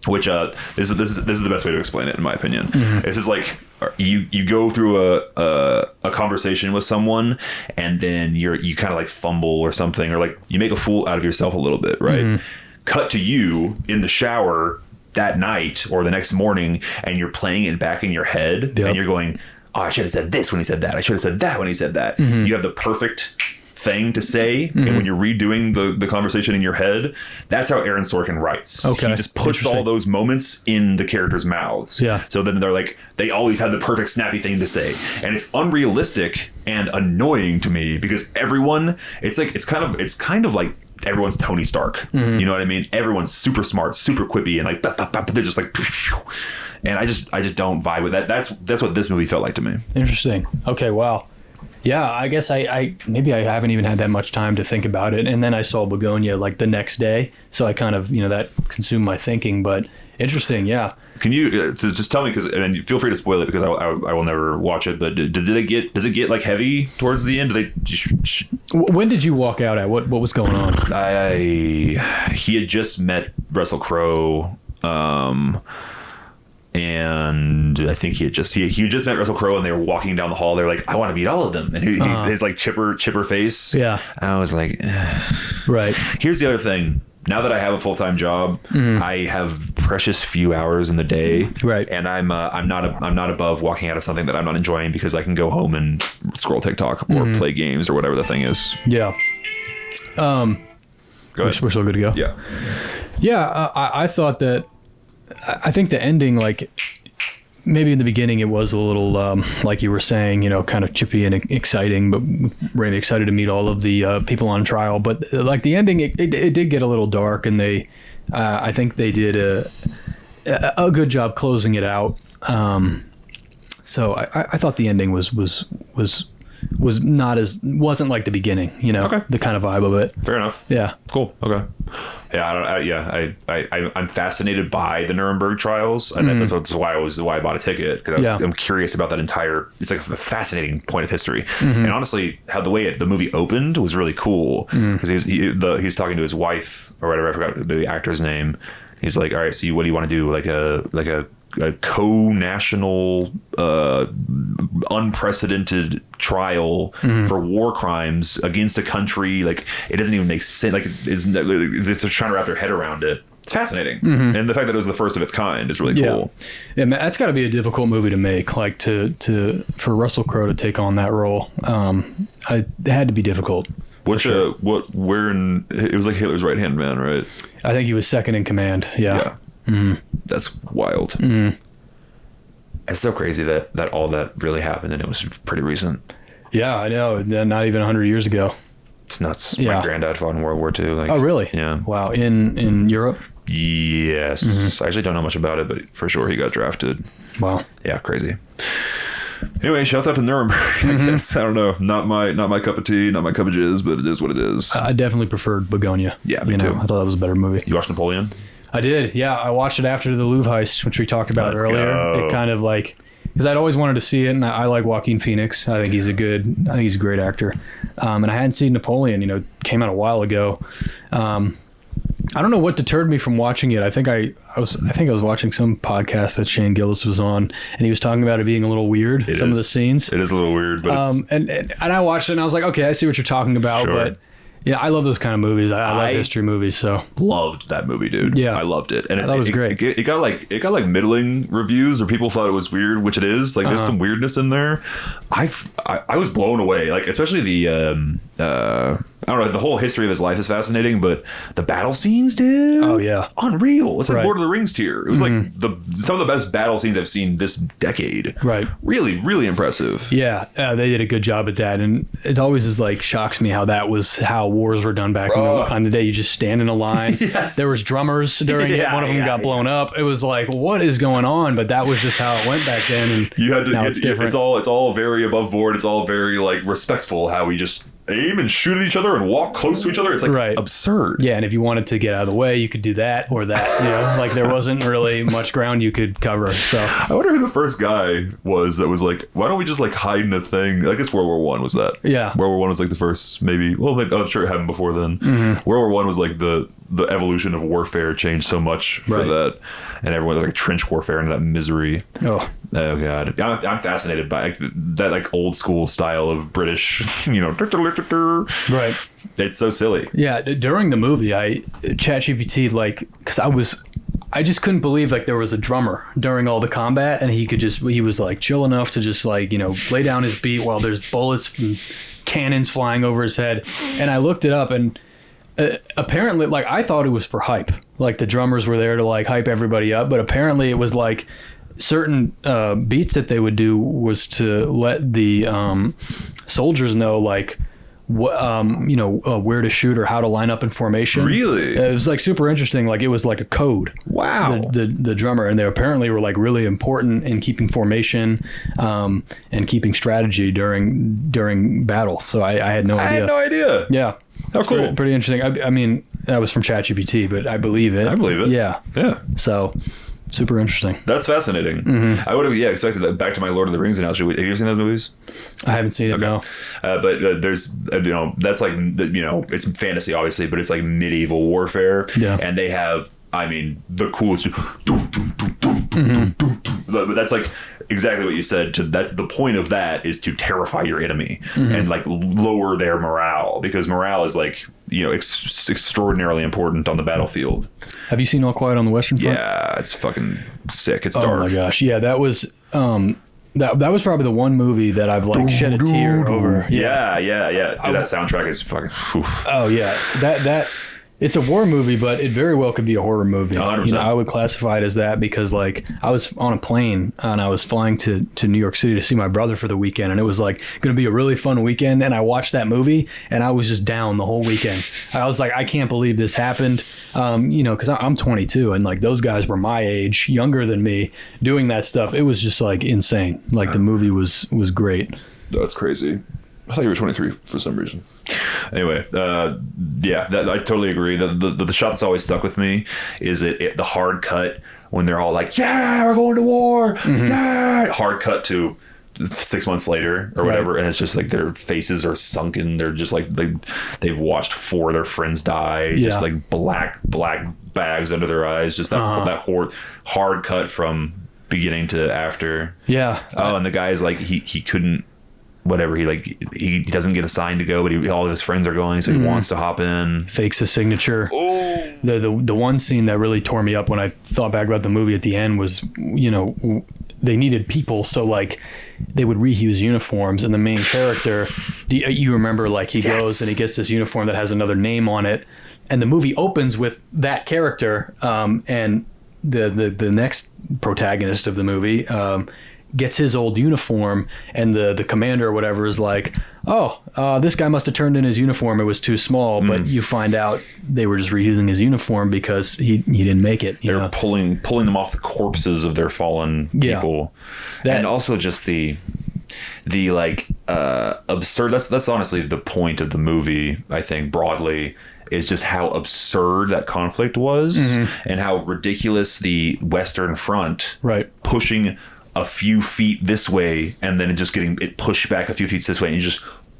A: which this is the best way to explain it, in my opinion. It's just like you go through a conversation with someone, and then you kind of like fumble or something, or like you make a fool out of yourself a little bit, right? Cut to you in the shower that night or the next morning, and you're playing it back in your head, and you're going, oh, I should have said this when he said that. I should have said that when he said that. You have the perfect thing to say, and when you're redoing the conversation in your head, that's how Aaron Sorkin writes.
B: Okay.
A: He just puts all those moments in the characters' mouths.
B: Yeah.
A: So then they're like, they always have the perfect snappy thing to say, and it's unrealistic and annoying to me, because everyone, it's kind of like everyone's Tony Stark. You know what I mean? Everyone's super smart, super quippy, and like they're just like, and I just don't vibe with that. That's what this movie felt like to me.
B: Interesting. Okay. Wow. Yeah, I guess I maybe I haven't even had that much time to think about it, and then I saw Bugonia like the next day, so I kind of that consumed my thinking. But interesting, yeah.
A: Can you just tell me, because and feel free to spoil it, because I will never watch it. But does it get like heavy towards the end?
B: When did you walk out at? What was going on?
A: He had just met Russell Crowe. And I think he had just met Russell Crowe, and they were walking down the hall. They're like, I want to meet all of them. And his like chipper face.
B: Yeah.
A: I was like, right. Here's the other thing. Now that I have a full-time job, I have precious few hours in the day.
B: Right.
A: And I'm not above walking out of something that I'm not enjoying, because I can go home and scroll TikTok or play games or whatever the thing is.
B: Yeah.
A: Go ahead.
B: We're still good to go.
A: Yeah.
B: Yeah. I thought that. I think the ending, like maybe in the beginning, it was a little like you were saying, kind of chippy and exciting, but really excited to meet all of the people on trial. But like the ending, it did get a little dark, and I think they did a good job closing it out. So I thought the ending wasn't like the beginning,
A: Okay.
B: The kind of vibe of it.
A: Fair enough.
B: Yeah.
A: Cool. Okay. Yeah. I'm fascinated by the Nuremberg trials, and that's why I bought a ticket, because I'm curious about that entire. It's like a fascinating point of history, and honestly, how the way the movie opened was really cool, because he's talking to his wife or whatever. I forgot the actor's name. He's like, all right, so what do you want to do? Like a co-national, unprecedented trial for war crimes against a country. Like, it doesn't even make sense. Like, they're just trying to wrap their head around it. It's fascinating, and the fact that it was the first of its kind is really cool.
B: Yeah, man, that's got to be a difficult movie to make. Like for Russell Crowe to take on that role, it had to be difficult. It was like Hitler's right hand man, right? I think he was second in command. Yeah.
A: That's wild. It's so crazy that all that really happened, and it was pretty recent.
B: Yeah, I know. Not even 100 years ago.
A: It's nuts. Yeah. My granddad fought in World War II.
B: Oh, really?
A: Yeah.
B: Wow. In Europe?
A: Yes. I actually don't know much about it, but for sure he got drafted.
B: Wow.
A: Yeah, crazy. Anyway, shouts out to Nuremberg. I guess, I don't know, not my cup of tea, not my cup of jizz, but it is what it is.
B: I definitely preferred Bugonia.
A: Yeah, me too.
B: I thought that was a better movie.
A: You watched Napoleon?
B: I did. Yeah, I watched it after the Louvre Heist, which we talked about earlier. Go. It kind of like because I'd always wanted to see it, and I like Joaquin Phoenix. I think he's a great actor. And I hadn't seen Napoleon. You know, came out a while ago. I don't know what deterred me from watching it. I think I was watching some podcast that Shane Gillis was on, and he was talking about it being a little weird. Of the scenes.
A: It is a little weird, but
B: and I watched it and I was like, okay, I see what you're talking about,
A: Sure.
B: but yeah, I love those kind of movies. I love history movies, so
A: loved that movie, dude.
B: Yeah.
A: I loved it, and
B: that was great.
A: It got like middling reviews, or people thought it was weird, which it is. Like there's some weirdness in there. I was blown away, like especially the I don't know, the whole history of his life is fascinating, but the battle scenes, dude.
B: Oh yeah,
A: unreal. It's like
B: Right.
A: Lord of the Rings tier. It was like some of the best battle scenes I've seen this decade.
B: Right.
A: Really, really impressive.
B: Yeah, they did a good job at that, and it always is like shocks me how that was how wars were done back in the day. You just stand in a line.
A: Yes.
B: There was drummers during it. One of them got blown up. It was like, what is going on? But that was just how it went back then. And
A: You had to
B: now
A: get,
B: it's different.
A: it's all very above board. It's all very like respectful how we just aim and shoot at each other and walk close to each other. It's like
B: Right.
A: absurd.
B: Yeah, and if you wanted to get out of the way, you could do that or that. You know, like there wasn't really much ground you could cover. So
A: I wonder who the first guy was that was like, why don't we just like hide in a thing? I guess World War One was that.
B: Yeah.
A: World War One was like the first, maybe. Well, I'm sure it happened before then. World War One was like the evolution of warfare changed so much for
B: Right.
A: that, and everyone was like trench warfare and that misery.
B: oh
A: God, I'm fascinated by like, that like old school style of British, you know.
B: right.
A: It's so silly.
B: Yeah, during the movie, ChatGPT, like, because I just couldn't believe like there was a drummer during all the combat, and he was like chill enough to just like, you know, lay down his beat while there's bullets and cannons flying over his head. And I looked it up, and apparently, like, I thought it was for hype, like the drummers were there to like hype everybody up, but apparently it was like certain beats that they would do was to let the soldiers know like what where to shoot or how to line up in formation.
A: Really?
B: It was like super interesting. Like it was like a code.
A: Wow.
B: The drummer, and they apparently were like really important in keeping formation and keeping strategy during battle. So I had no idea.
A: I had no idea.
B: Yeah.
A: How
B: It's
A: cool.
B: pretty interesting. I mean, that was from ChatGPT, but I believe it.
A: I believe it.
B: Yeah.
A: Yeah.
B: So super interesting.
A: That's fascinating. I would have expected that. Back to my Lord of the Rings analogy. Have you seen those movies?
B: I haven't seen it, no.
A: But there's that's like, it's fantasy obviously, but it's like medieval warfare.
B: Yeah.
A: And they have, I mean, the coolest. But that's like exactly what you said. That's the point of that, is to terrify your enemy and like lower their morale, because morale is like, extraordinarily important on the battlefield.
B: Have you seen All Quiet on the Western Front?
A: Yeah, it's fucking sick. It's
B: Oh
A: dark.
B: my gosh. Yeah, that was that was probably the one movie that I've like shed a tear over.
A: Yeah. Dude, that soundtrack is fucking. Oof.
B: Oh yeah. That it's a war movie, but it very well could be a horror movie.
A: 100%.
B: I would classify it as that, because like I was on a plane and I was flying to New York City to see my brother for the weekend, and it was like going to be a really fun weekend, and I watched that movie and I was just down the whole weekend. I was like, I can't believe this happened. Because I'm 22 and like those guys were my age, younger than me, doing that stuff. It was just like insane. Like the movie was great.
A: That's crazy. I thought you were 23 for some reason. Anyway, I totally agree. The shot that's always stuck with me is the hard cut when they're all like, "Yeah, we're going to war." Yeah. Hard cut to 6 months later or whatever, and it's just like their faces are sunken. They're just like they've watched 4 of their friends die.
B: Yeah.
A: Just like black bags under their eyes. Just that hard cut from beginning to after.
B: Yeah.
A: Oh, and the guy's like he couldn't. Whatever, he doesn't get assigned to go, but all of his friends are going, so he wants to hop in.
B: Fakes his signature. Oh. The one scene that really tore me up when I thought back about the movie at the end was, they needed people, so like they would reuse uniforms, and the main character, you remember, like he goes and he gets this uniform that has another name on it, and the movie opens with that character, and the next protagonist of the movie gets his old uniform, and the commander or whatever is like, this guy must have turned in his uniform, it was too small. But you find out they were just reusing his uniform because he didn't make it.
A: They're pulling them off the corpses of their fallen people. And also just the like absurd, that's honestly the point of the movie, I think, broadly, is just how absurd that conflict was, and how ridiculous the Western Front
B: Right.
A: pushing a few feet this way and then it pushed back a few feet this way, and you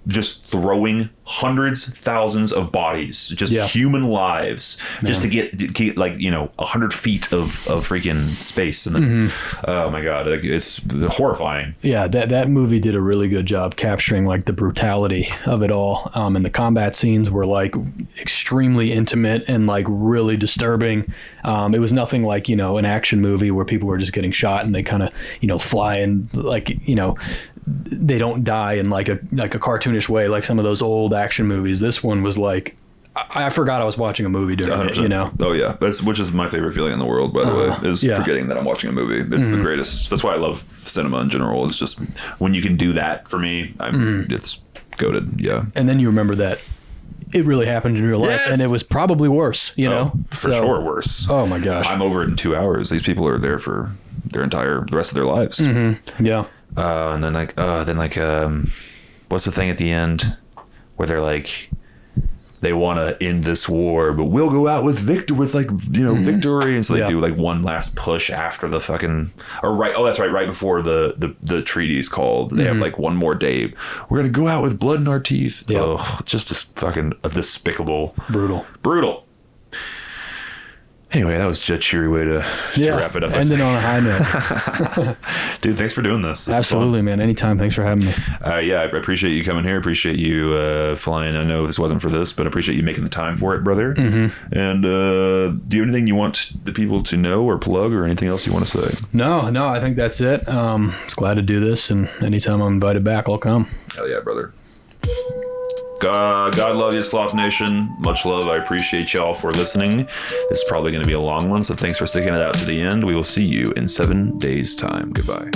A: just throwing hundreds, thousands of bodies, just human lives, just to get like, 100 feet of freaking space. And then, oh my God, like, it's horrifying.
B: Yeah, that movie did a really good job capturing like the brutality of it all. And the combat scenes were like extremely intimate and like really disturbing. It was nothing like, an action movie where people were just getting shot and they kind of, fly and like, they don't die in like a cartoonish way like some of those old action movies. This one was like, I forgot I was watching a movie during it,
A: Oh yeah, which is my favorite feeling in the world, by the way, is forgetting that I'm watching a movie. It's the greatest. That's why I love cinema in general. It's just when you can do that for me, it's goated. Yeah.
B: And then you remember that it really happened in real life, and it was probably worse,
A: for sure worse.
B: Oh my gosh.
A: I'm over it in 2 hours. These people are there for the rest of their lives.
B: Yeah.
A: And then what's the thing at the end where they're like, they want to end this war, but we'll go out with victory. And so they do like one last push after the fucking, that's right. Right before the treaty's called, they have like one more day. We're going to go out with blood in our teeth.
B: Yeah.
A: Oh, just fucking despicable.
B: Brutal.
A: Anyway, that was a cheery way to wrap it up.
B: Ending on a high note.
A: Dude, thanks for doing this.
B: Absolutely, man. Anytime. Thanks for having me.
A: I appreciate you coming here. Appreciate you flying. I know this wasn't for this, but I appreciate you making the time for it, brother. And do you have anything you want the people to know or plug or anything else you want to say?
B: No, I think that's it. Just glad to do this, and anytime I'm invited back, I'll come.
A: Hell yeah, brother. God love you, Slop Nation. Much love. I appreciate y'all for listening. This is probably going to be a long one, so thanks for sticking it out to the end. We will see you in 7 days' time. Goodbye.